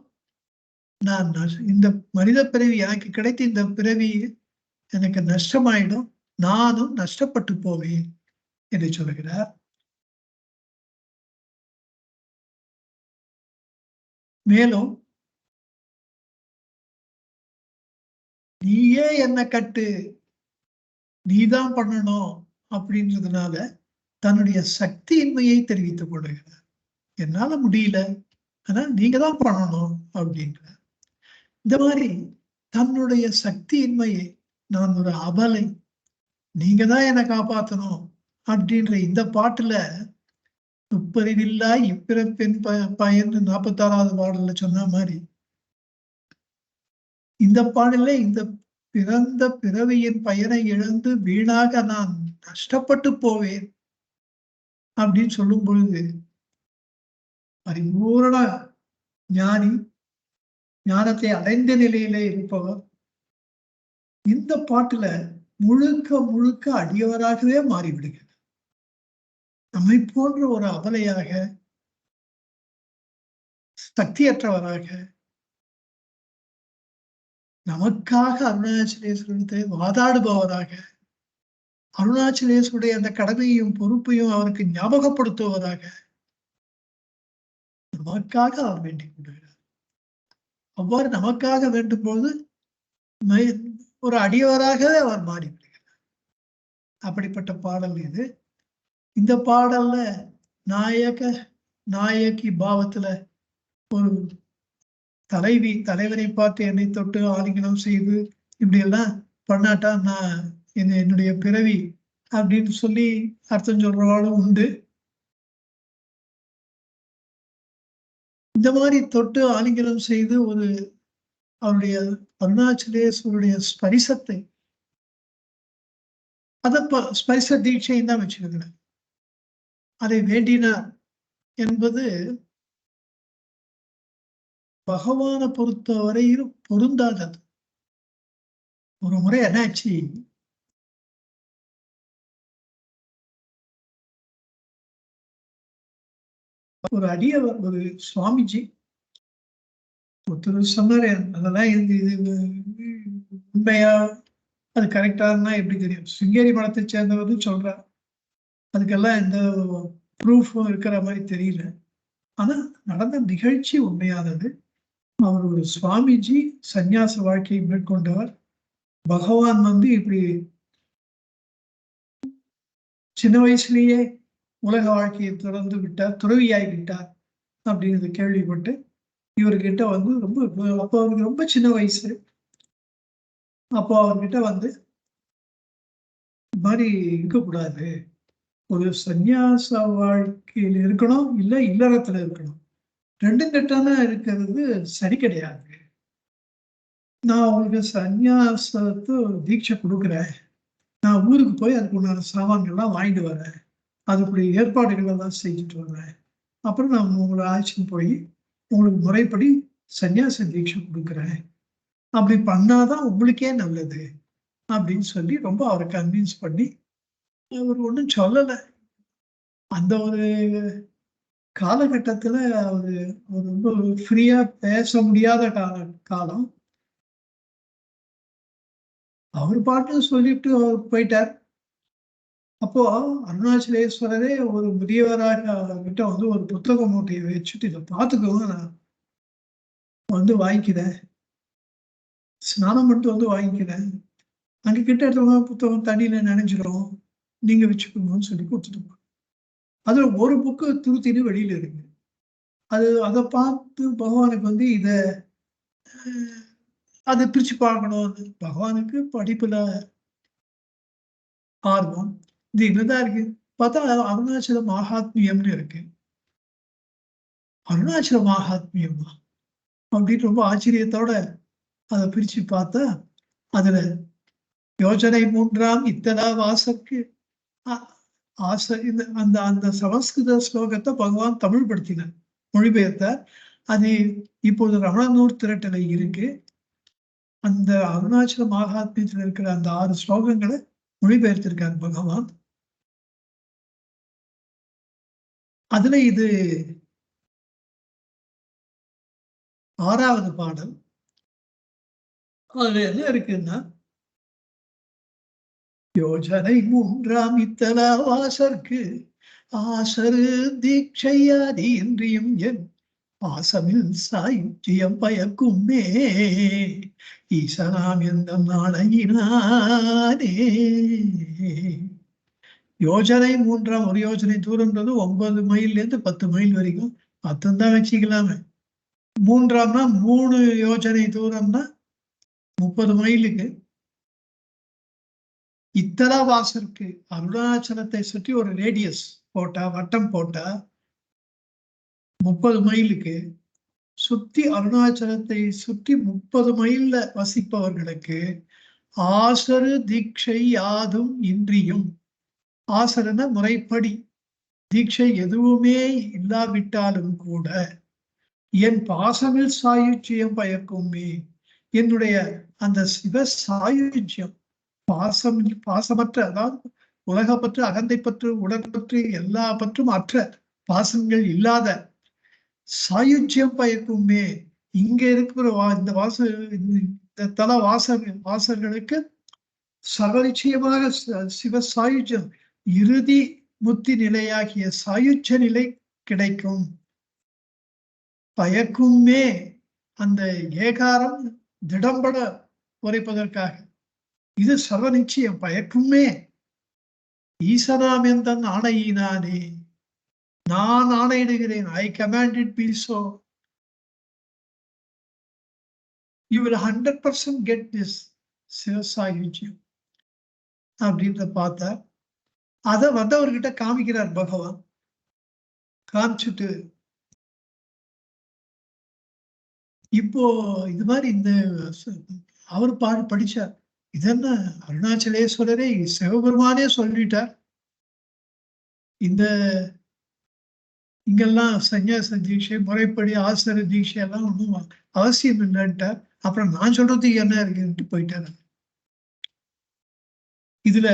நான் இந்த மனித பிறவி எனக்கு கிடைத்த இந்த பிறவி எனக்கு நஷ்டமாயிடும், நானும் நஷ்டப்பட்டு போவேன் என்று சொல்கிறார். மேலும் நீயே என்ன கட்டு, நீதான் பண்ணணும் அப்படின்றதுனால தன்னுடைய சக்தியின்மையை தெரிவித்துக் கொள்கிறார். என்னால முடியல, ஆனா நீங்க தான் பண்ணணும் அப்படின்ற இந்த மாதிரி தன்னுடைய சக்தியின்மையை, நான் ஒரு அபலை, நீங்க தான் என்னை காப்பாற்றணும் அப்படின்ற இந்த பாட்டுல துப்பறிவில்லா இப்பிறப்பெண் பயன் 46வது பாடல்ல சொன்ன மாதிரி இந்த பாடல இந்த பிறந்த பிறவியின் பயனை இழந்து வீணாக நான் நஷ்டப்பட்டு போவேன் அப்படின்னு சொல்லும் பொழுது பரிபூரண ஞானி, ஞானத்தை அடைந்த நிலையிலே இருப்பவர் இந்த பாட்டுல முழுக்க முழுக்க அடியவராகவே மாறிவிடுகிறார். நம்மை போன்ற ஒரு அபலையாக, சக்தியற்றவராக, நமக்காக அருணாச்சலேஸ்வரத்தை வாதாடுபவராக, அருணாச்சலேஸ்வருடைய அந்த கடமையும் பொறுப்பையும் அவருக்கு ஞாபகப்படுத்துவதாக நமக்காக அவர் வேண்டிக் கொள்கிறார். அவ்வாறு நமக்காக வேண்டும் போது ஒரு அடியவராகவே அவர் மாறிவிடுகிறார். அப்படிப்பட்ட பாடல் இது. இந்த பாடல்ல நாயகி பாவத்துல ஒரு தலைவரை பார்த்து என்னை தொட்டு ஆலிங்கனம் செய்து இப்படி எல்லாம் பண்ணாட்டா நான் என்னுடைய பிறவி அப்படின்னு சொல்லி அர்த்தம் சொல்றவாளும் உண்டு. இந்த மாதிரி தொட்டு ஆலிங்கனம் செய்து ஒரு அவருடைய அருணாச்சலேஸ்வருடைய ஸ்பரிசத்தை, அதை ஸ்பரிச தீட்சைன்னு தான் வச்சிருக்கிறேன், அதை வேண்டினார் என்பது பகவானை பொறுத்த வரையிலும் பொருந்தாதது. ஒரு முறை என்னாச்சு, ஒரு அடியவர், ஒரு சுவாமிஜி ஒருத்தர் சொன்னாரு, அதெல்லாம் இது உண்மையா அது கரெக்டானா எப்படி தெரியும்? சிங்கேரி மடத்தை சேர்ந்தவர்னு சொல்றார். அதுக்கெல்லாம் எந்த ப்ரூஃபும் இருக்கிற மாதிரி தெரியல. ஆனா நடந்த நிகழ்ச்சி உண்மையானது. அவர் ஒரு சுவாமிஜி, சந்நியாச வாழ்க்கையை மேற்கொண்டவர். பகவான் இப்படி சின்ன வயசுலயே உலக வாழ்க்கையை திறந்து விட்டார், துறவியாகி விட்டார் அப்படிங்கிறத கேள்விப்பட்டு இவர்கிட்ட ரொம்ப அப்போ அவருக்கு ரொம்ப சின்ன வயசு. அப்போ அவர்கிட்ட இது மாதிரி இருக்கக்கூடாது, ஒரு சந்நியாச வாழ்க்கையில் இருக்கணும், இல்ல இல்லறத்துல இருக்கணும், ரெண்டும் கட்டான இருக்கிறது சரி கிடையாது. நான் உங்களுக்கு சந்நியாசத்தை தீட்சை கொடுக்குறேன், நான் ஊருக்கு போய் அதுக்கு உண்டான சாமான்கள்லாம் வாங்கிட்டு வரேன், அதுக்குரிய ஏற்பாடுகள் எல்லாம் செஞ்சுட்டு வரேன், அப்புறம் நான் உங்களை ஆட்சிக்கு போய் உங்களுக்கு முறைப்படி சன்னியாச தீட்சை கொடுக்குறேன், அப்படி பண்ணாதான் உங்களுக்கே நல்லது அப்படின்னு சொல்லி ரொம்ப அவரை கன்வின்ஸ் பண்ணி அவர் ஒன்றும் சொல்லலை. அந்த ஒரு காலகட்டத்துல அவரு ரொம்ப ஃப்ரீயா பேச முடியாத காலம். அவர் பாட்டு சொல்லிட்டு அவர் போயிட்டார். அப்போ அருணாச்சலேஸ்வரரே ஒரு முதியவராக அவர்கிட்ட ஒரு புத்தக மூட்டையை வச்சுட்டு, இதை பார்த்துக்கோங்க, நான் வாங்கிக்கிறேன், ஸ்நானம் பண்ணிட்டு வாங்கிக்கிறேன், அங்க கிட்ட எடுத்தவங்க புத்தகம் தண்ணியில நினைஞ்சிடும், நீங்க வச்சுக்கோங்கன்னு சொல்லி கொடுத்துட்டு. அதுல ஒரு புக்கு துருத்தின்னு வெளியில இருக்கு. அதை பார்த்து பகவானுக்கு அதை பிரிச்சு பார்க்கணும். பகவானுக்கு படிப்புல ஆர்வம். இது என்னதான் இருக்கு பார்த்தா, அருணாச்சல மகாத்மியம்னு இருக்கு. அருணாச்சல மகாத்மியமா அப்படின்னு ரொம்ப ஆச்சரியத்தோட அதை பிரிச்சு பார்த்தா, அதுல யோஜனை 3 இத்தனா வாசற்கு அந்த அந்த சமஸ்கிருத ஸ்லோகத்தை பகவான் தமிழ் படுத்தினார், மொழிபெயர்த்தார். அது இப்போது ரமணநூர் திரட்டலை இருக்கு. அந்த அருணாச்சல மகாத்மியத்தில் இருக்கிற அந்த 6 ஸ்லோகங்களை மொழிபெயர்த்திருக்கார் பகவான். அதுல இது 6வது பாடல். அதுல என்ன இருக்குன்னா, யோஜனை 3 இத்தலா வாசற்கு ஆசரு தீட்சையாதி இன்றியும் என் பாசமில் சாயுஜ்யம் பயக்குமே ஈசனாம் எந்த நாளையினானே. யோஜனை 3 ஒரு யோஜனை தூரம்ன்றது 9 மைல்ல இருந்து 10 மைல் வரைக்கும், 10 தான் வச்சுக்கலாமே. 3 3 யோஜனை தூரம்னா 30 மைலுக்கு. இத்தலா வாசருக்கு அருணாச்சலத்தை சுற்றி ஒரு ரேடியஸ் போட்டா, வட்டம் போட்டா 30 மைலுக்கு சுத்தி, அருணாச்சலத்தை சுற்றி 30 மைல்ல வசிப்பவர்களுக்கு ஆசரு தீட்சை யாதும் இன்றியும், ஆசருன முறைப்படி, தீட்சை எதுவுமே இல்லாவிட்டாலும் கூட என் பாசமில் சாயுஜ்யம் பயக்குமே, என்னுடைய அந்த சிவ சாயுஜ்யம், பாசமற்ற, அதாவது உலகப்பற்று, அகந்தைப்பற்று, உடற்பற்று, எல்லா பற்றும் அற்ற, பாசங்கள் இல்லாத சாயுஜ்யம் பயக்குமே, இங்க இருக்கிற இந்த இந்த தல வாசர்களுக்கு சர்வநிச்சயமாக சிவ சாயுஜ்யம், இறுதி முத்தி நிலையாகிய சாயுஜ்ய நிலை கிடைக்கும். பயக்குமே, அந்த ஏகாரம் திடம்பட உரைப்பதற்காக, இது சர்வ நிச்சயம். பயக்குமே, ஈசனாம் எந்த ஆணையினானே, நான் ஆணையிடுகிறேன், I command it be so, you will 100% get this சிவசாயுஜ்யம் அப்படின்ற பார்த்தா, அதை வந்தவர்கிட்ட காமிக்கிறார் பகவான். காமிச்சுட்டு, இப்போ இது மாதிரி இந்த அவர் படிச்சார், இதென்ன அருணாச்சலேஸ்வரரே சிவபெருமானே சொல்லிட்டார், இந்த இங்கெல்லாம் சன்னியாச தீட்சை முறைப்படி ஆசர தீட்சை எல்லாம் ஒன்றும் அவசியம் இல்லைன்ட்டார். அப்புறம் நான் சொல்றதுக்கு என்ன இருக்குன்ட்டு போயிட்டாரு. இதுல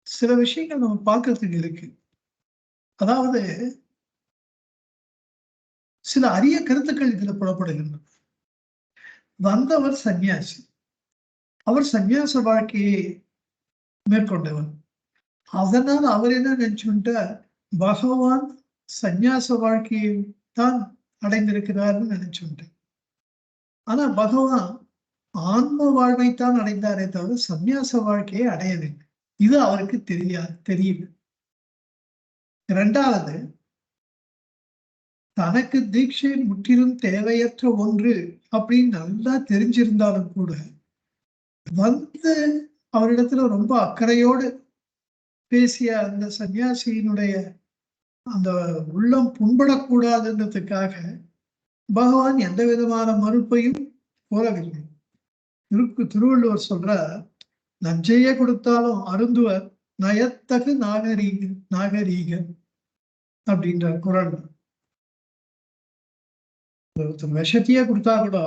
சில விஷயங்கள் நம்ம பார்க்கறதுக்கு இருக்கு. அதாவது சில அரிய கருத்துக்கள் இதுல புலப்படுகின்றன. வந்தவர் சன்னியாசி, அவர் சந்நியாச வாழ்க்கையை மேற்கொண்டவர். அதனால் அவர் என்ன நினைச்சுட்டா, பகவான் சந்நியாச வாழ்க்கையை தான் அடைந்திருக்கிறார்னு நினைச்சுட்டேன். ஆனா பகவான் ஆன்ம வாழ்வைத்தான் அடைந்தாரே தவிர சந்நியாச வாழ்க்கையை அடையவில்லை. இது அவருக்கு தெரியல. இரண்டாவது, தனக்கு தீட்சை முற்றிலும் தேவையற்ற ஒன்று அப்படின்னு நல்லா தெரிஞ்சிருந்தாலும் கூட வந்து அவரிடத்துல ரொம்ப அக்கறையோடு பேசிய அந்த சன்னியாசியினுடைய அந்த உள்ளம் புண்படக்கூடாதுன்றதுக்காக பகவான் எந்த விதமான மறுப்பையும் கோரவில்லை. திருவள்ளுவர் சொல்ற, நஞ்சையே கொடுத்தாலும் அருந்துவர் நயத்தகு நாகரீக அப்படின்ற குரல். விஷத்தையே கொடுத்தா கூட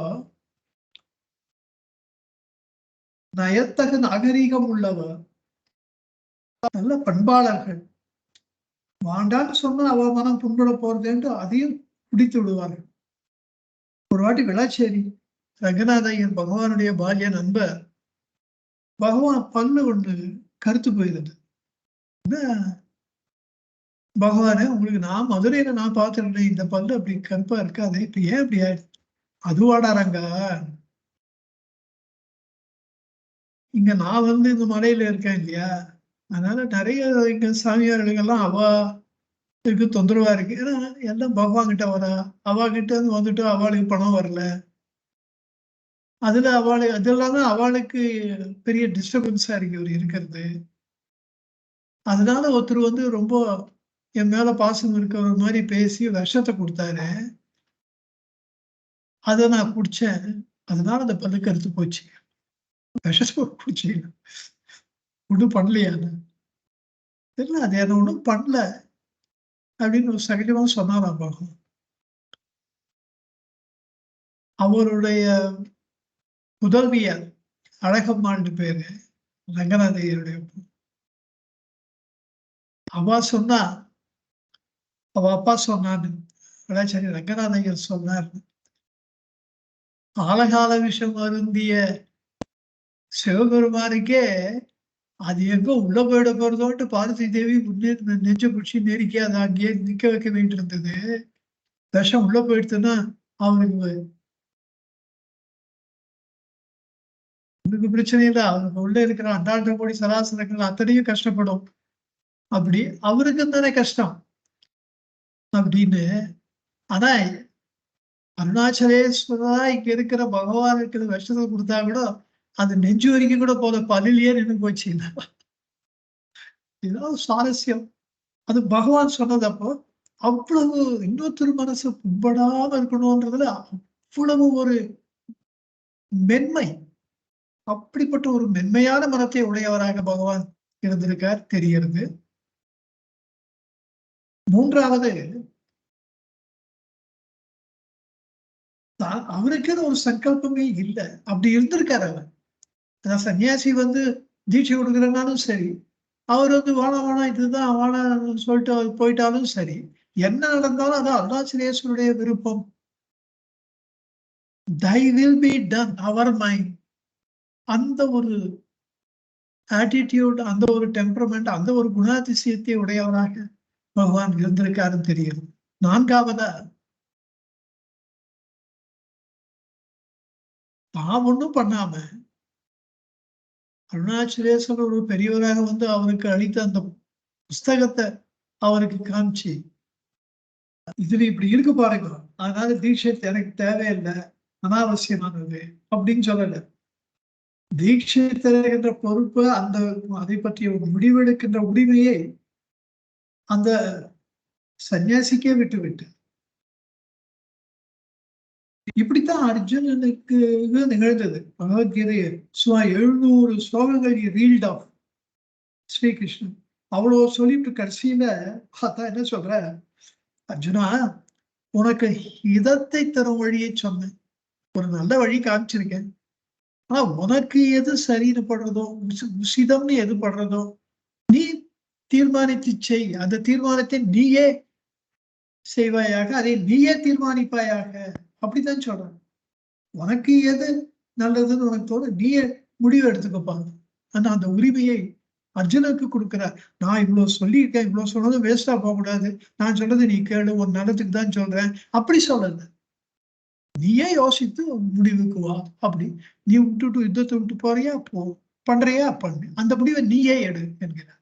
நயத்தகு நாகரீகம் உள்ளவர், நல்ல பண்பாளர்கள், வாண்டான்னு சொன்னா அவ மனம் புண்பட போறது அதையும் பிடித்து விடுவார்கள். ஒரு வாட்டி விளாச்சேரி ரங்கநாதையன் பகவானுடைய பால்ய நண்பர், பகவான் பல்லு ஒன்று கருத்து போயிருது. பகவானே, உங்களுக்கு நான் மதுரையில நான் பார்த்துருந்தேன், இந்த பல்லு அப்படி கருப்பா இருக்காது, இப்ப ஏன் அப்படி ஆயிடுச்சு? அதுவாடாராங்க, இங்க நான் வந்து இந்த மலையில இருக்கேன் இல்லையா, அதனால நிறைய இங்க சாமியார்களுக்கெல்லாம் அவளுக்கு தொந்தரவா இருக்கு. ஏன்னா எல்லாம் பகவான் கிட்ட வரா, அவ கிட்ட இருந்து வந்துட்டு அவளுக்கு பணம் வரல, அதுல அதெல்லாம் தான் அவளுக்கு பெரிய டிஸ்டர்பன்ஸா இருக்கு இவர் இருக்கிறது. அதனால ஒருத்தர் வந்து ரொம்ப என் மேல பாசம் இருக்கிற மாதிரி பேசி விஷத்தை கொடுத்தாரு. அதை நான் குடிச்சேன், அதனால அந்த பல்லு கருத்து போச்சு. விஷத்தை குடிச்சீங்க, ஒன்றும் பண்ணலையா? இல்லை, அது என்ன ஒன்றும் பண்ணல அப்படின்னு ஒரு சகஜமா சொன்னாராம் பகவான். அவருடைய புதல்வியார் அழகம்மான்னு பேரு, ரங்கநாதையருடைய. அவ சொன்னா, அவ அப்பா சொன்னான்னு, சரி ரங்கநாதையர் சொன்னார், ஆலகால விஷம் அருந்திய சிவபெருமானுக்கே அது எங்க உள்ள போயிட போறதோன்ட்டு பார்வதி தேவி முன்னே நெஞ்ச பிடிச்சி நெருக்கி அதை அங்கேயே நிக்க வைக்க வேண்டி இருந்தது. விஷம் உள்ள போயிடுச்சுன்னா அவனுக்கு பிரச்சனை இல்லை, அவனுக்கு உள்ள இருக்கிற அண்டாண்ட கோடி சராசரங்கள் அத்தனையும் கஷ்டப்படும், அப்படி அவருக்கு தானே கஷ்டம் அப்படின்னு. ஆனா அருணாச்சலேஸ்வரா இங்க இருக்கிற பகவானுக்கு விஷத்தை கொடுத்தா கூட அது நெஞ்சு வரைக்கும் கூட போத, பல்லிலேயே நின்று போச்சு. இதுதான் சுவாரஸ்யம். அது பகவான் சொன்னதப்போ அவ்வளவு இன்னொருத்தர் மனசு புண்படாம இருக்கணும்ன்றதுல அவ்வளவு ஒரு மென்மை, அப்படிப்பட்ட ஒரு மென்மையான மனத்தை உடையவராக பகவான் இருந்திருக்கார் தெரிகிறது. மூன்றாவது, அவருக்குன்னு ஒரு சங்கல்பமே இல்லை, அப்படி இருந்திருக்காரு அவர். அதான் சன்னியாசி வந்து தீட்சை கொடுக்குறனாலும் சரி, அவர் வந்து வேணாம் இதுதான் வேணாம்னு சொல்லிட்டு அவர் போயிட்டாலும் சரி, என்ன நடந்தாலும் அது அருணாச்சலேஸ்வருடைய விருப்பம். Thy will be done, our mind. அந்த ஒரு ஆட்டிடியூட், அந்த ஒரு டெம்பரமெண்ட், அந்த ஒரு குணாதிசயத்தை உடையவராக பகவான் இருந்திருக்காருன்னு தெரியுது. நான்காவதா, தான் ஒண்ணும் பண்ணாம அருணாச்சலேஸ்வரர் ஒரு பெரியவராக வந்து அவருக்கு அளித்த அந்த புஸ்தகத்தை அவருக்கு காமிச்சு, இதுல இப்படி இருக்கு பாருங்க, அதனால தீட்சை எனக்கு தேவையில்லை, அனாவசியமானது அப்படின்னு சொல்லல. தீட்சை தருகின்ற பொறுப்பு, அந்த அதை பற்றிய ஒரு முடிவெடுக்கின்ற உரிமையை அந்த சன்னியாசிக்கே விட்டு. இப்படித்தான் அர்ஜுனனுக்கு நிகழ்ந்தது. பகவத்கீதையை சுமார் 700 ஸ்லோகங்கள் ரீல்ட் ஆஃப் ஸ்ரீகிருஷ்ணன். அவ்வளோ சொல்லிட்டு கடைசியில பார்த்தா என்ன சொல்ற, அர்ஜுனா, உனக்கு இதத்தை தரும் வழியை சொன்னேன், ஒரு நல்ல வழி காமிச்சிருக்கேன், ஆனா உனக்கு எது சரின்னு படுறதோ, உசிதம்னு எது படுறதோ நீ தீர்மானித்து செய், அந்த தீர்மானத்தை நீயே செய்வாயாக, அதை நீயே தீர்மானிப்பாயாக, அப்படித்தான் சொல்றேன். உனக்கு எது நல்லதுன்னு உனக்கு தோணும், நீயே முடிவு எடுத்துக்கப்பாங்க. ஆனா அந்த உரிமையை அர்ஜுனுக்கு கொடுக்கிறார். நான் இவ்வளவு சொல்லியிருக்கேன், இவ்வளவு சொன்னதும் வேஸ்டா போகக்கூடாது. நான் சொல்றது நீ கேளு, உன் நல்லதுக்கு தான் சொல்றேன். அப்படி சொல்லல. நீயே யோசித்து முடிவுக்கு வா. அப்படி நீ விட்டுட்டு யுத்தத்தை விட்டு போறியா போ, பண்றியா பண்ணு, அந்த முடிவை நீயே எடு என்கிறார்.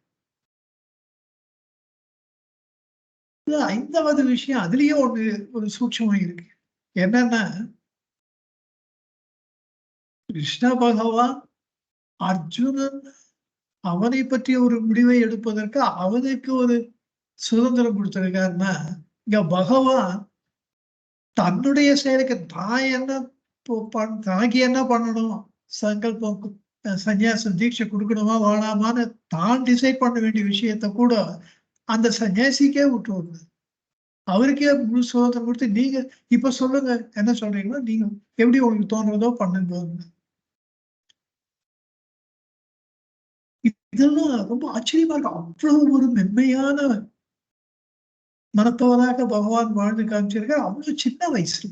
5வது விஷயம் அதுலயே ஒரு சூட்சமம் இருக்கு. என்னன்னா, கிருஷ்ண பகவான் அர்ஜுனன் அவனை பற்றிய ஒரு முடிவை எடுப்பதற்கு அவனுக்கு ஒரு சுதந்திரம் கொடுத்திருக்காருன்னா, இங்க பகவான் தன்னுடைய செயலுக்கு தான் என்ன தனக்கு என்ன பண்ணணும், சங்கல்பம் சன்னியாசம் தீட்சை கொடுக்கணுமா வேணாமான்னு தான் டிசைட் பண்ண வேண்டிய விஷயத்த கூட அந்த சன்னியாசிக்கே விட்டுருங்க. அவருக்கே முழு சுதந்திரம் கொடுத்து நீங்க இப்ப சொல்லுங்க என்ன சொல்றீங்களோ, நீங்க எப்படி உங்களுக்கு தோன்றதோ பண்ணுங்க. இதெல்லாம் ரொம்ப ஆச்சரியமா இருக்கு. அவ்வளவு ஒரு மென்மையான மனத்தவராக பகவான் வாழ்ந்து காமிச்சிருக்கார். அவ்வளவு சின்ன வயசுல.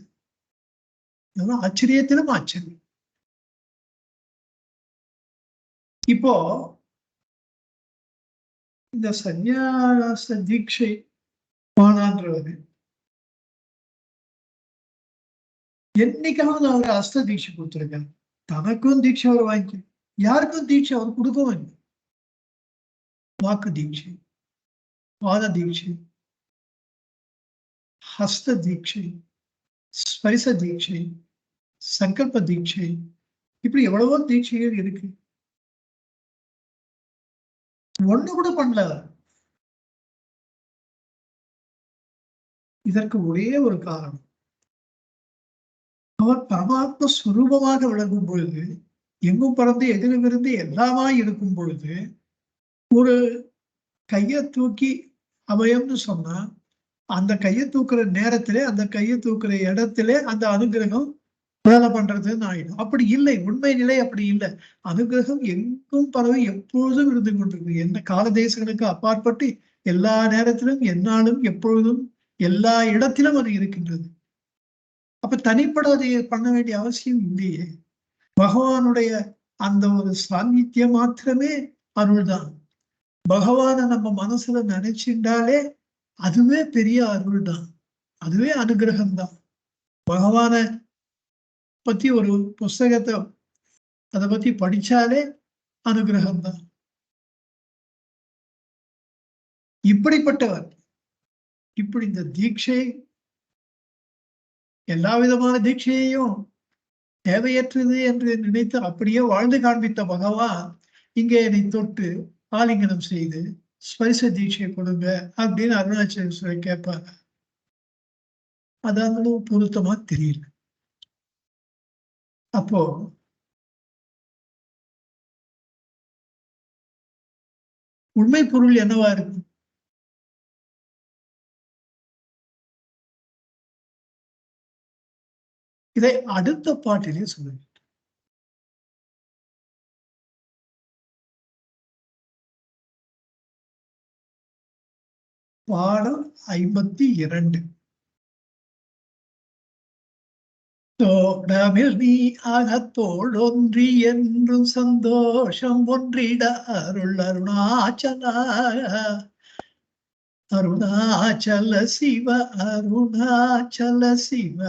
அதெல்லாம் ஆச்சரியத்திலும் ஆச்சரியம். இப்போ இந்த சந்நியாச தீட்சை மாணான்றவர் என்னைக்காவது அவர் அஸ்த தீட்சை கொடுத்திருக்காரு. தனக்கும் தீட்சை அவர் வாங்கி, யாருக்கும் தீட்சை அவர் கொடுக்கவும் இல்லை. வாக்கு தீட்சை, பாத தீட்சை, ஹஸ்த தீட்சை, ஸ்பரிச தீட்சை, சங்கல்ப தீட்சை, இப்படி எவ்வளவோ தீட்சைகள் இருக்கு. ஒண்ணு கூட பண்ணல. இதற்கு ஒரே ஒரு காரணம், அவர் பரமாத்ம சுரூபமாக விளங்கும் பொழுது, எங்கும் பறந்து எதிரிலிருந்து எல்லாமா இருக்கும் பொழுது, ஒரு கையை தூக்கி அபயம்னு சொன்னா, அந்த கையை தூக்குற நேரத்திலே, அந்த கையை தூக்குற இடத்திலே அந்த அனுகிரகம் வேலை பண்றதுன்னு ஆயிடும். அப்படி இல்லை, உண்மை நிலை அப்படி இல்லை. அனுகிரகம் எங்கும் பரவி எப்பொழுதும் இருந்து கொண்டிருக்கு. எந்த கால தேசங்களுக்கு அப்பாற்பட்டு எல்லா நேரத்திலும், எந்நாளும், எப்பொழுதும், எல்லா இடத்திலும் அது இருக்கின்றது. அப்ப தனிப்பட அதை பண்ண வேண்டிய அவசியம் இல்லையே. பகவானுடைய அந்த ஒரு சாநித்தியம் மாத்திரமே அருள்தான். பகவானை நம்ம மனசுல நினைச்சிருந்தாலே அதுவே பெரிய அருள் தான், அதுவே அனுகிரகம் தான். பகவான பத்தி ஒரு புஸ்தகத்தை அதை பத்தி படிச்சாலே அனுகிரகம் தான். இப்படிப்பட்டவர் இப்படி இந்த தீட்சை எல்லா விதமான தீட்சையையும் தேவையற்றது என்று நினைத்து அப்படியே வாழ்ந்து காண்பித்த பகவான் இங்கே என்னை தொட்டு ஆலிங்கனம் செய்து ஸ்பரிச தீட்சை கொடுங்க அப்படின்னு அருணாச்சலேஸ்வரர் கேட்பாங்க. அதாவது பொருத்தமா தெரியல. அப்போ உண்மை பொருள் என்னவா இருக்கு? இதை அடுத்த பாட்டிலே சொல்லுங்க. பாடம் 52. தோடமில் நீ அகத்தோடொன்றி என்றும் சந்தோஷம் ஒன்றிட அருள் அருணாச்சலா அருணாச்சல சிவ அருணாச்சல சிவ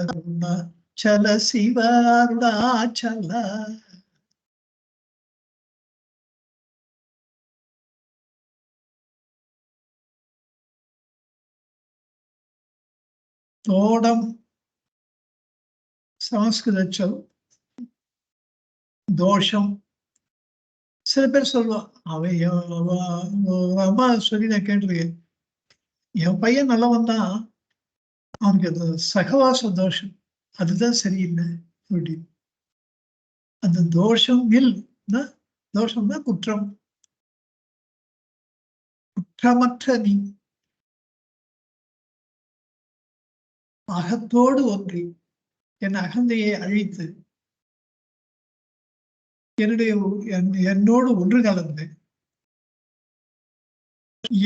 அருணாச்சல சிவ அருணாச்சல. தோடம் சமஸ்கிருத சொல். தோஷம் சில பேர் சொல்லுவான், அம்மா சொல்லி நான் கேட்டிருக்கேன், என் பையன் நல்லவன் தான், அவனுக்கு அந்த சகவாச தோஷம் அதுதான் சரியில்லை அப்படின்னு. அந்த தோஷம் தோஷம்னா குற்றம். குற்றமற்ற நீ அகத்தோடு ஒன்றி என் அகந்தையை அழித்து என்னோடு ஒன்று கலந்து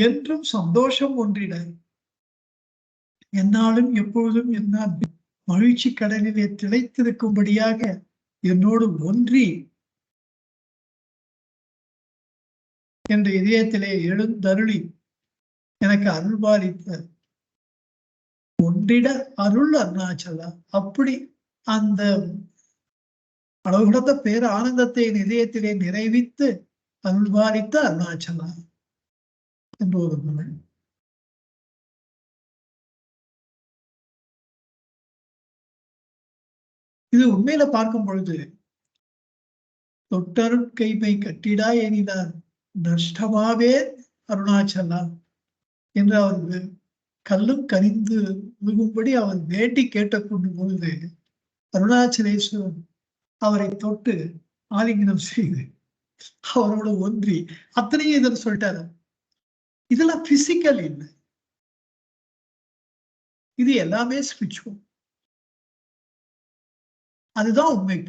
என்றும் சந்தோஷம் ஒன்றிட என்னாலும் எப்பொழுதும் என்னால் மகிழ்ச்சி கடலிலே திளைத்திருக்கும்படியாக என்னோடு ஒன்றி என்ற இதயத்திலே எழுந்தருளி எனக்கு அருள்பாலித்த ஒன்றிட அருள் அருணாச்சலா. அப்படி அந்த அளவு கடந்த பேர் ஆனந்தத்தை இதயத்திலே நிறைவித்து அருள்பாலித்த அருணாச்சலா என்று ஒரு பொருள். இது உண்மையில பார்க்கும் பொழுது தொட்டருட்கைமை கட்டிடா எனினார் நஷ்டமாவே அருணாச்சலா என்று அவர் கல்லும் கனிந்து விழுகும்படி அவர் வேண்டி கேட்டுக்கொண்டும் பொழுது அருணாச்சலேஸ்வரன் அவரை தொட்டு ஆலிங்கனம் செய்து அவரோட ஒன்றி அத்தனையும் இதில் சொல்லிட்டாரு. இதெல்லாம் பிசிக்கல் இல்லை, இது எல்லாமே ஸ்பிரிச்சுவல். அதுதான் உண்மை.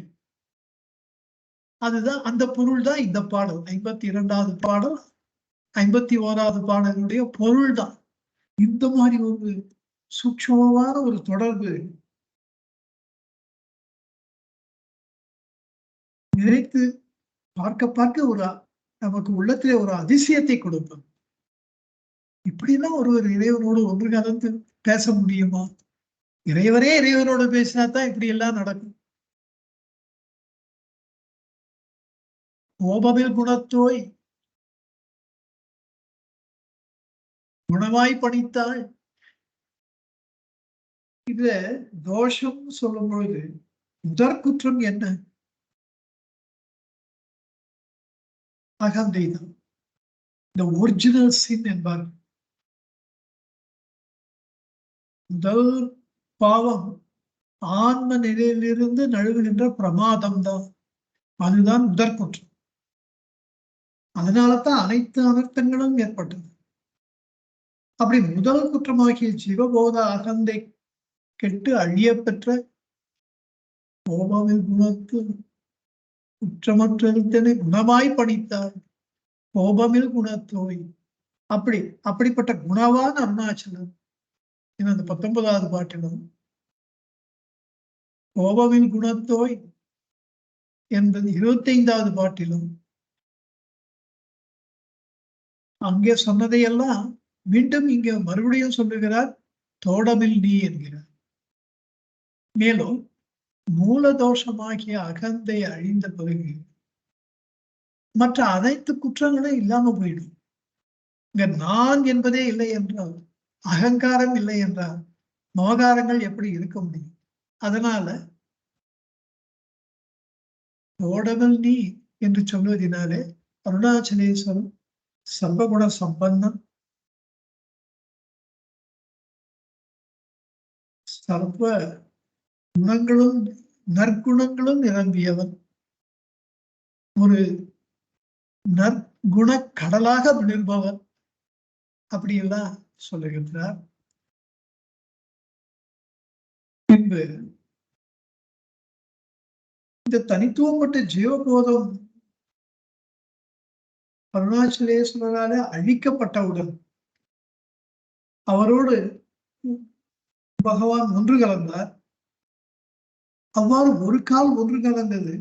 அதுதான் அந்த பொருள் தான் இந்த பாடல் 52வது பாடல் 51வது பாடலுடைய பொருள் தான். இந்த மாதிரி ஒரு சூட்சமமான ஒரு தொடர்பு நினைத்து பார்க்க பார்க்க ஒரு நமக்கு உள்ளத்திலே ஒரு அதிசயத்தை கொடுப்பது. இப்படிலாம் ஒருவர் இறைவனோடு ஒன்று கலந்து பேச முடியுமா? இறைவரே இறைவனோடு பேசினா தான் இப்படி எல்லாம் நடக்கும். கோபமில் குணத்தோய் குணமாய் பணித்தாள். இதுல தோஷம் சொல்லும் பொழுது முதற் குற்றம் என்ன? அகந்தைதான். இந்த ஒரிஜினல் சின் என்பார். முதல் பாவம் ஆன்ம நிலையிலிருந்து நழுவுகின்ற பிரமாதம் தான். அதுதான் முதற் குற்றம். அதனாலதான் அனைத்து அனர்த்தங்களும் ஏற்பட்டது. அப்படி முதல் குற்றமாகிய ஜீவபோத அகந்தை கெட்டு அழிய பெற்ற கோபமில் குணத்து குற்றமற்றனை குணமாய் பணித்தார். கோபமில் குணத்தோய். அப்படிப்பட்ட குணவான் அருணாச்சலம் அந்த 19வது பாட்டிலும் கோபமில் குணத்தோய் என்பது 25வது பாட்டிலும் அங்கே சொன்னதையெல்லாம் மீண்டும் இங்க மறுபடியும் சொல்லுகிறார். தோடமில் நீ என்கிறார். மேலும் மூலதோஷமாகிய அகந்தை அழிந்த பிறகு மற்ற அனைத்து குற்றங்களும் இல்லாம போயிடும். இங்க நான் என்பதே இல்லை என்றால், அகங்காரம் இல்லை என்றால் மோகாரங்கள் எப்படி இருக்க முடியும்? அதனால தோடமில் நீ என்று சொல்வதனாலே அருணாச்சலேஸ்வரம் சர்வகுண சம்பந்தம், சர்வ குணங்களும் நற்குணங்களும் நிரம்பியவன், ஒரு நற்குண கடலாக விழும்பவன் அப்படியெல்லாம் சொல்லுகின்றார். பின்பு இந்த தனித்துவப்பட்ட ஜீவபோதம் அருணாச்சலேஸ்வரால அழிக்கப்பட்டவுடன் அவரோடு பகவான் ஒன்று கலந்தார். அவ்வாறு ஒரு கால் ஒன்று கலந்தது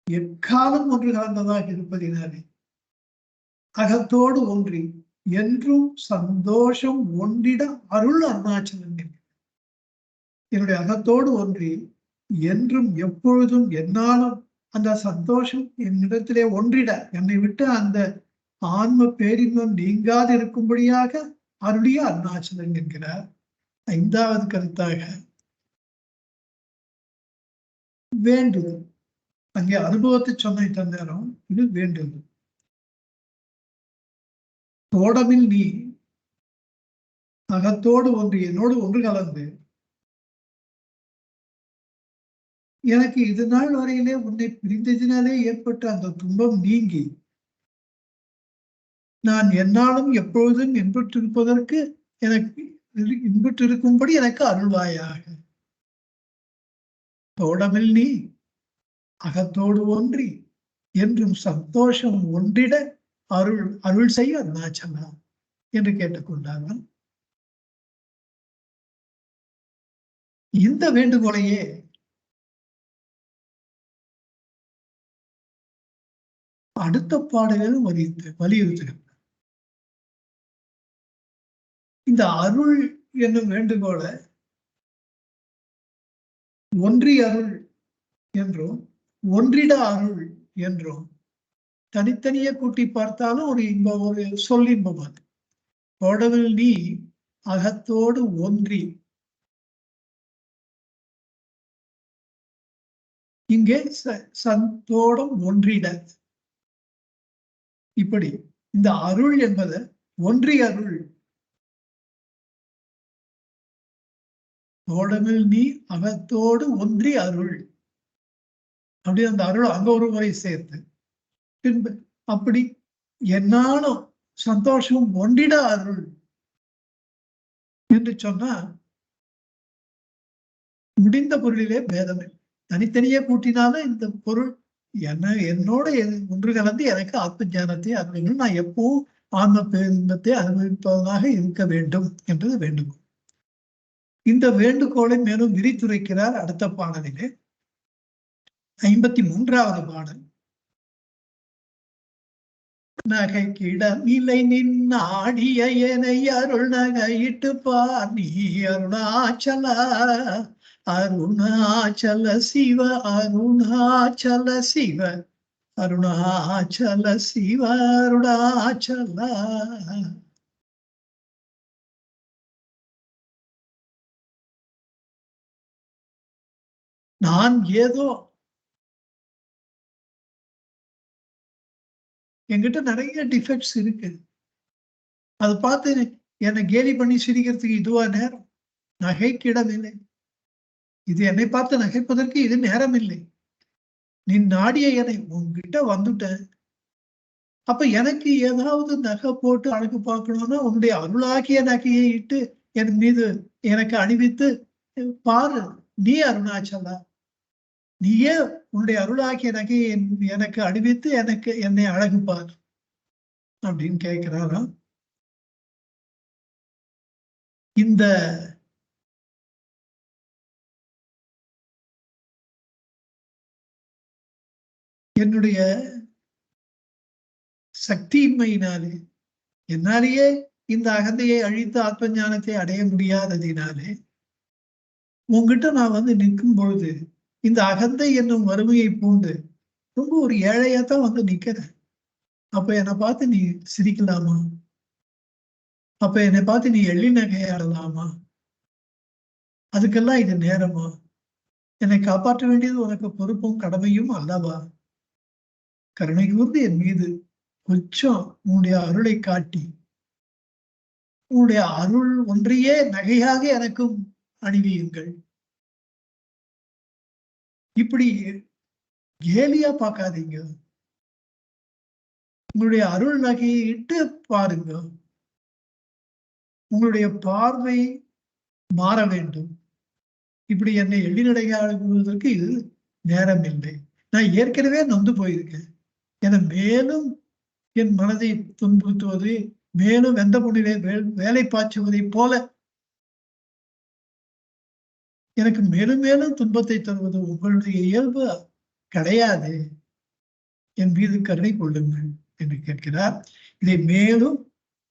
எக்காலம் ஒன்று கலந்ததாக இருப்பதினாலே அகத்தோடு ஒன்றி என்றும் சந்தோஷம் ஒன்றிட அருள் அருணாச்சலன். என்னுடைய அகத்தோடு ஒன்றி என்றும் எப்பொழுதும் என்னாலும் அந்த சந்தோஷம் என்னிடத்திலே ஒன்றிட, என்னை விட்டு அந்த ஆன்ம பேரின்பம் நீங்காது இருக்கும்படியாக அருளிய அருணாச்சலன் என்கிறார். 5வது கருத்தாக வேண்டுதல். அங்கே அனுபவத்தை சொன்ன தந்தேரம், இது வேண்டுதல். தோடமில் நீ அகத்தோடு ஒன்று என்னோடு ஒன்று கலந்து எனக்கு இது நாள் வரையிலே உன்னை பிரிந்ததினாலே ஏற்பட்ட அந்த துன்பம் நீங்கி நான் என்னாலும் எப்பொழுதும் இன்புற்றிருப்பதற்கு எனக்கு இன்புற்றிருக்கும்படி எனக்கு அருள்வாயாக. தோடமில் நீ அகத்தோடு ஒன்றி என்றும் சந்தோஷம் ஒன்றிட அருள் செய்ய அருணாச்சலா என்று கேட்டுக்கொண்டார்கள். இந்த வேண்டுகோளையே அடுத்த பாடலில் வலியுறுத்துகிறது. இந்த அருள் என்னும் வேண்டுகோளை ஒன்றி அருள் என்றும் ஒன்றிட அருள் என்றும் தனித்தனியே கூட்டி பார்த்தாலும் ஒரு சொல்லின்பம் அது. தோடவில் நீ அகத்தோடு ஒன்றி, இங்கே சந்தோடம் ஒன்றிட. இப்படி இந்த அருள் என்பது ஒன்றி அருள். தோடவில் நீ அகத்தோடு ஒன்றி அருள், அப்படி அந்த அருள் அங்க ஒரு முறை சேர்த்து பின்பு அப்படி என்னாலும் சந்தோஷம் ஒன்றிட அருள் என்று சொன்னா முடிந்த பொருளிலே பேதமே. தனித்தனியே கூட்டினாலும் இந்த பொருள் என்னோட ஒன்று கலந்து எனக்கு ஆத்ம ஞானத்தை அனுபவிக்கணும், நான் எப்பவும் ஆன்ம பேரின்பத்தை அனுபவிப்பதாக இருக்க வேண்டும் என்றது வேண்டுகோள். இந்த வேண்டுகோளை மேலும் விரித்துரைக்கிறார் அடுத்த பாடலிலே. 53வது பாடல். நகைக்கிடமில்லை நின்னாடிய எனை அருள் நகையிட்டு பார் நீ அருணாச்சல அருணாச்சல சிவ அருணாச்சல சிவ அருணாச்சல சிவ அருணாச்சல. நான் ஏதோ என்கிட்ட நிறைய டிஃபெக்ட்ஸ் இருக்கு, அதை பார்த்து என்னை கேலி பண்ணி சிரிக்கிறதுக்கு இதுவா நேரம்? நகைக்கிடமில்லை, இது என்னை பார்த்து நகைப்பதற்கு இது நேரம் இல்லை. நீ நாடிய என்னை உன்கிட்ட வந்துட்டேன், அப்ப எனக்கு ஏதாவது நகை போட்டு அழகு பார்க்கணும்னா உன்னுடைய அருளாகிய நகையை இட்டு என் மீது எனக்கு அணிவித்து பாரு நீ அருணாச்சலா, நீயே உன்னுடைய அருளாகிய நகையை எனக்கு அணிவித்து என்னை அழகு பார் அப்படின்னு கேட்கிறாராம். இந்த என்னுடைய சக்தியின்மையினாலே, என்னாலேயே இந்த அகந்தையை அழித்து ஆத்ம ஞானத்தை அடைய முடியாததினாலே உங்ககிட்ட நான் வந்து நிற்கும் பொழுது இந்த அகந்தை என்னும் வறுமையை பூண்டு ரொம்ப ஒரு ஏழையாத்தான் வந்து நிக்கிறேன். அப்ப என்னை பார்த்து நீ சிரிக்கலாமா? அப்ப என்னை பார்த்து நீ எள்ளி நகையாடலாமா? அதுக்கெல்லாம் இது நேரமா? என்னை காப்பாற்ற வேண்டியது உனக்கு பொறுப்பும் கடமையும் அல்லவா? கருணை கூர்ந்து என் மீது கொஞ்சம் உன்னுடைய அருளை காட்டி உன்னுடைய அருள் ஒன்றையே நகையாக எனக்கும் அணிவியுங்கள். இப்படி கேலியா பார்க்காதீங்க, உங்களுடைய அருள் நகையை இட்டு பாருங்க. உங்களுடைய பார்வை மாற வேண்டும். இப்படி என்னை எள்ளிநடையாடுவதற்கு இது நேரம் இல்லை. நான் ஏற்கனவே நொந்து போயிருக்கேன். என மேலும் என் மனதை துன்புறுத்துவது, மேலும் வெந்த பொண்ணிலே வேலை பாய்ச்சுவதை போல எனக்கு மேலும் மேலும் துன்பத்தை தருவது உங்களுடைய இயல்பு கிடையாது. என் மீது கருணை கொள்ளுங்கள் என்று கேட்கிறார். இதை மேலும்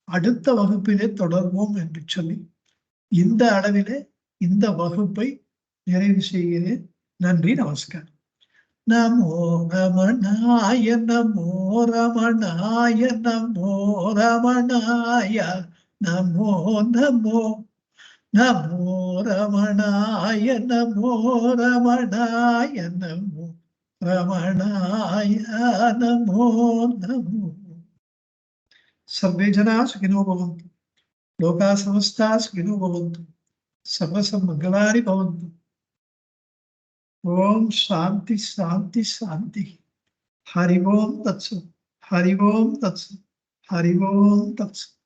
அடுத்த வகுப்பிலே தொடர்வோம் என்று சொல்லி இந்த அளவிலே இந்த வகுப்பை நிறைவு செய்கிறேன். நன்றி, நமஸ்காரம். நமோ ரமணாய நமோ ரமணாய நமோ ரமணாய நமோ நமோ நமோ ரமணாய நமோ ரமணாய நமோ ரமணாய நமோ நமோ. सर्वे जना सुखिनो भवन्तु, लोका समस्ता सुखिनो भवन्तु, सर्वसम्मङ्गलानि भवन्तु. ओम शांति शांति शांति. हरि ओम तत्सत्, हरि ओम तत्सत्, हरि ओम तत्सत्.